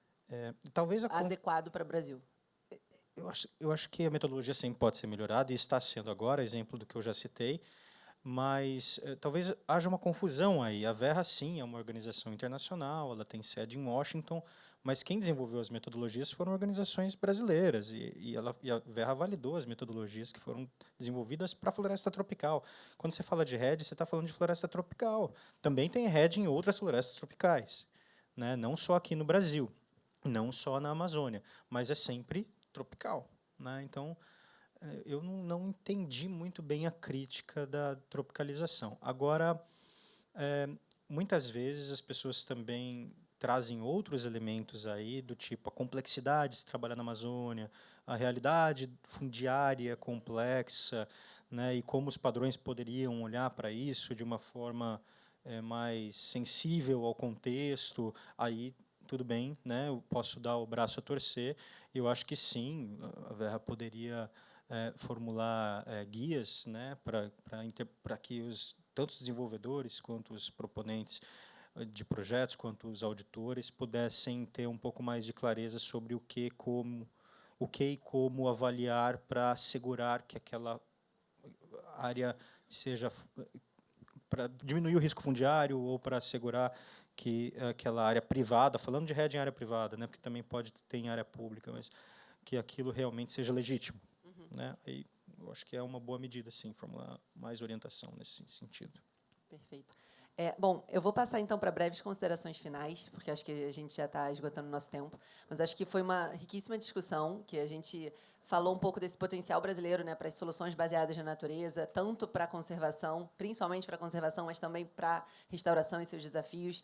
Talvez adequado para o Brasil. Eu acho que a metodologia sempre pode ser melhorada, e está sendo agora, exemplo do que eu já citei, mas talvez haja uma confusão aí. A Verra, sim, é uma organização internacional, ela tem sede em Washington, mas quem desenvolveu as metodologias foram organizações brasileiras, e a Verra validou as metodologias que foram desenvolvidas para a floresta tropical. Quando você fala de RED, você está falando de floresta tropical. Também tem RED em outras florestas tropicais. né? Não só aqui no Brasil, não só na Amazônia, mas é sempre tropical, né? Então, eu não entendi muito bem a crítica da tropicalização. Agora, muitas vezes as pessoas também trazem outros elementos aí, do tipo a complexidade de se trabalhar na Amazônia, a realidade fundiária complexa, né, e como os padrões poderiam olhar para isso de uma forma mais sensível ao contexto. Aí tudo bem, né, eu posso dar o braço a torcer. Eu acho que sim, a Verra poderia formular guias, né, para que tanto os desenvolvedores quanto os proponentes de projetos, quanto os auditores, pudessem ter um pouco mais de clareza sobre o que e como avaliar para assegurar que aquela área seja, para diminuir o risco fundiário ou para assegurar que aquela área privada, falando de rede em área privada, né, porque também pode ter em área pública, mas que aquilo realmente seja legítimo. Né? Aí, eu acho que é uma boa medida, sim, formular mais orientação nesse sentido. Perfeito. Bom, eu vou passar, então, para breves considerações finais, porque acho que a gente já está esgotando o nosso tempo, mas acho que foi uma riquíssima discussão, que a gente falou um pouco desse potencial brasileiro, né, para as soluções baseadas na natureza, tanto para a conservação, principalmente para a conservação, mas também para a restauração e seus desafios,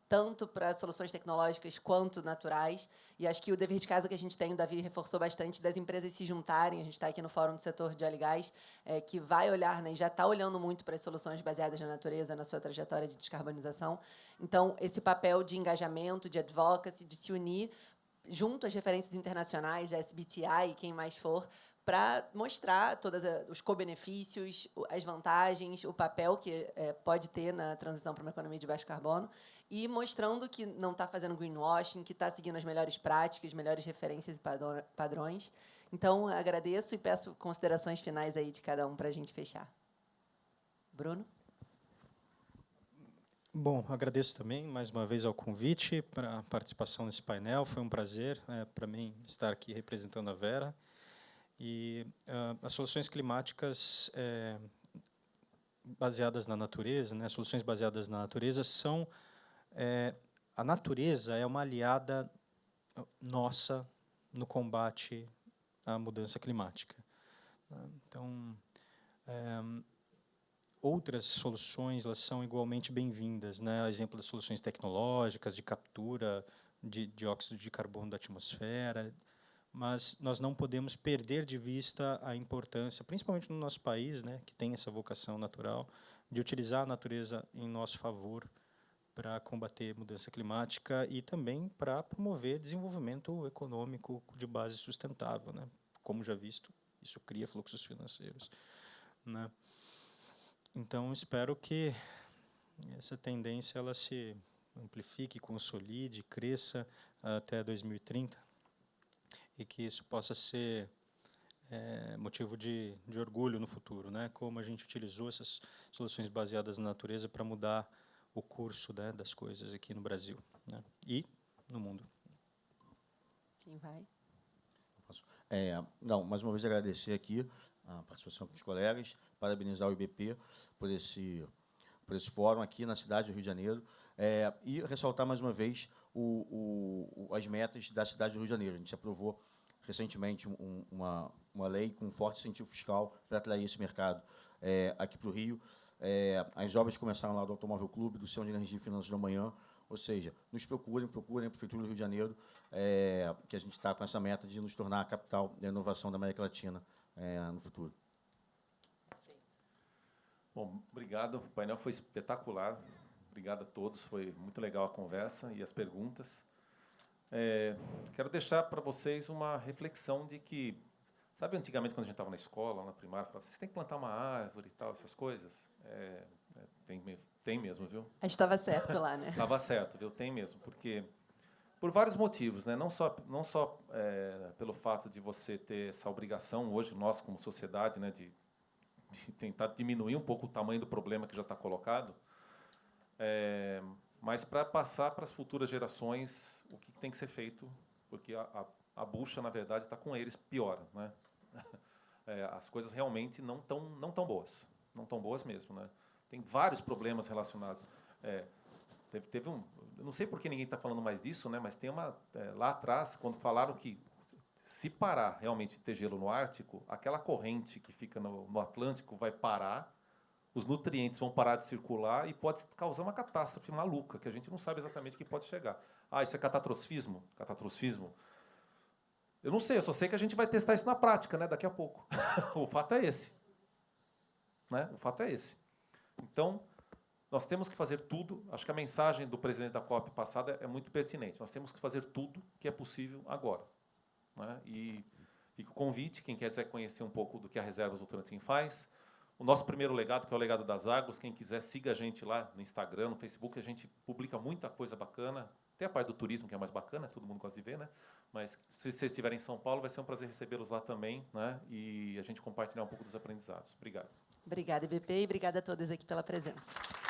tanto para soluções tecnológicas quanto naturais. E acho que o dever de casa que a gente tem, o Davi reforçou bastante, das empresas se juntarem. A gente está aqui no Fórum do Setor de Óleo e Gás, que vai olhar, né, e já está olhando muito para as soluções baseadas na natureza, na sua trajetória de descarbonização. Então, esse papel de engajamento, de advocacy, de se unir junto às referências internacionais, da SBTI e quem mais for, para mostrar todos os co-benefícios, as vantagens, o papel que pode ter na transição para uma economia de baixo carbono, e mostrando que não está fazendo greenwashing, que está seguindo as melhores práticas, melhores referências e padrões. Então, agradeço e peço considerações finais aí de cada um para a gente fechar. Bruno? Bom, agradeço também, mais uma vez, ao convite para a participação nesse painel. Foi um prazer para mim estar aqui representando a Verra. E as soluções climáticas baseadas na natureza, né, soluções baseadas na natureza são... a natureza é uma aliada nossa no combate à mudança climática. Então, outras soluções, elas são igualmente bem-vindas, né? Exemplo das soluções tecnológicas de captura de dióxido de carbono da atmosfera, mas nós não podemos perder de vista a importância, principalmente no nosso país, né, que tem essa vocação natural, de utilizar a natureza em nosso favor para combater mudança climática e também para promover desenvolvimento econômico de base sustentável, né? Como já visto, isso cria fluxos financeiros, né? Então, espero que essa tendência ela se amplifique, consolide, cresça até 2030 e que isso possa ser motivo de orgulho no futuro, né? Como a gente utilizou essas soluções baseadas na natureza para mudar o curso, né, das coisas aqui no Brasil, né, e no mundo. Quem vai? Não, mais uma vez agradecer aqui a participação dos colegas, parabenizar o IBP por esse fórum aqui na cidade do Rio de Janeiro, e ressaltar mais uma vez as metas da cidade do Rio de Janeiro. A gente aprovou recentemente uma lei com forte incentivo fiscal para atrair esse mercado aqui para o Rio. As obras começaram lá do Automóvel Clube, do Centro de Energia e Finanças da Manhã, ou seja, nos procurem a Prefeitura do Rio de Janeiro, que a gente está com essa meta de nos tornar a capital da inovação da América Latina no futuro. Bom, obrigado. O painel foi espetacular. Obrigado a todos. Foi muito legal a conversa e as perguntas. Quero deixar para vocês uma reflexão de que, sabe, antigamente, quando a gente estava na escola, na primária, falava, vocês têm que plantar uma árvore e tal, essas coisas? Tem mesmo, viu? A gente estava certo lá, né? Estava certo, viu? Tem mesmo, porque por vários motivos, né? Não só pelo fato de você ter essa obrigação hoje, nós como sociedade, né, de tentar diminuir um pouco o tamanho do problema que já está colocado, mas para passar para as futuras gerações o que tem que ser feito, porque a bucha, na verdade, está com eles, piora, né? As coisas realmente não tão boas, não tão boas mesmo, né? Tem vários problemas relacionados. teve um... Eu não sei por que ninguém está falando mais disso, né? Mas tem uma... lá atrás, quando falaram que se parar realmente de ter gelo no Ártico, aquela corrente que fica no Atlântico vai parar, os nutrientes vão parar de circular e pode causar uma catástrofe maluca, que a gente não sabe exatamente o que pode chegar. Ah, isso é catastrofismo? Catastrofismo? Eu não sei, eu só sei que a gente vai testar isso na prática, né, daqui a pouco. O fato é esse. Né? O fato é esse. Então, nós temos que fazer tudo. Acho que a mensagem do presidente da COP passada é muito pertinente. Nós temos que fazer tudo que é possível agora. Né? E fica o convite, quem quiser conhecer um pouco do que a Reservas Votorantim faz. O nosso primeiro legado, que é o legado das águas, quem quiser, siga a gente lá no Instagram, no Facebook, a gente publica muita coisa bacana. Tem a parte do turismo, que é mais bacana, todo mundo gosta de ver, né? Mas se vocês estiverem em São Paulo, vai ser um prazer recebê-los lá também, né? E a gente compartilhar um pouco dos aprendizados. Obrigado. Obrigada, IBP, e obrigada a todos aqui pela presença.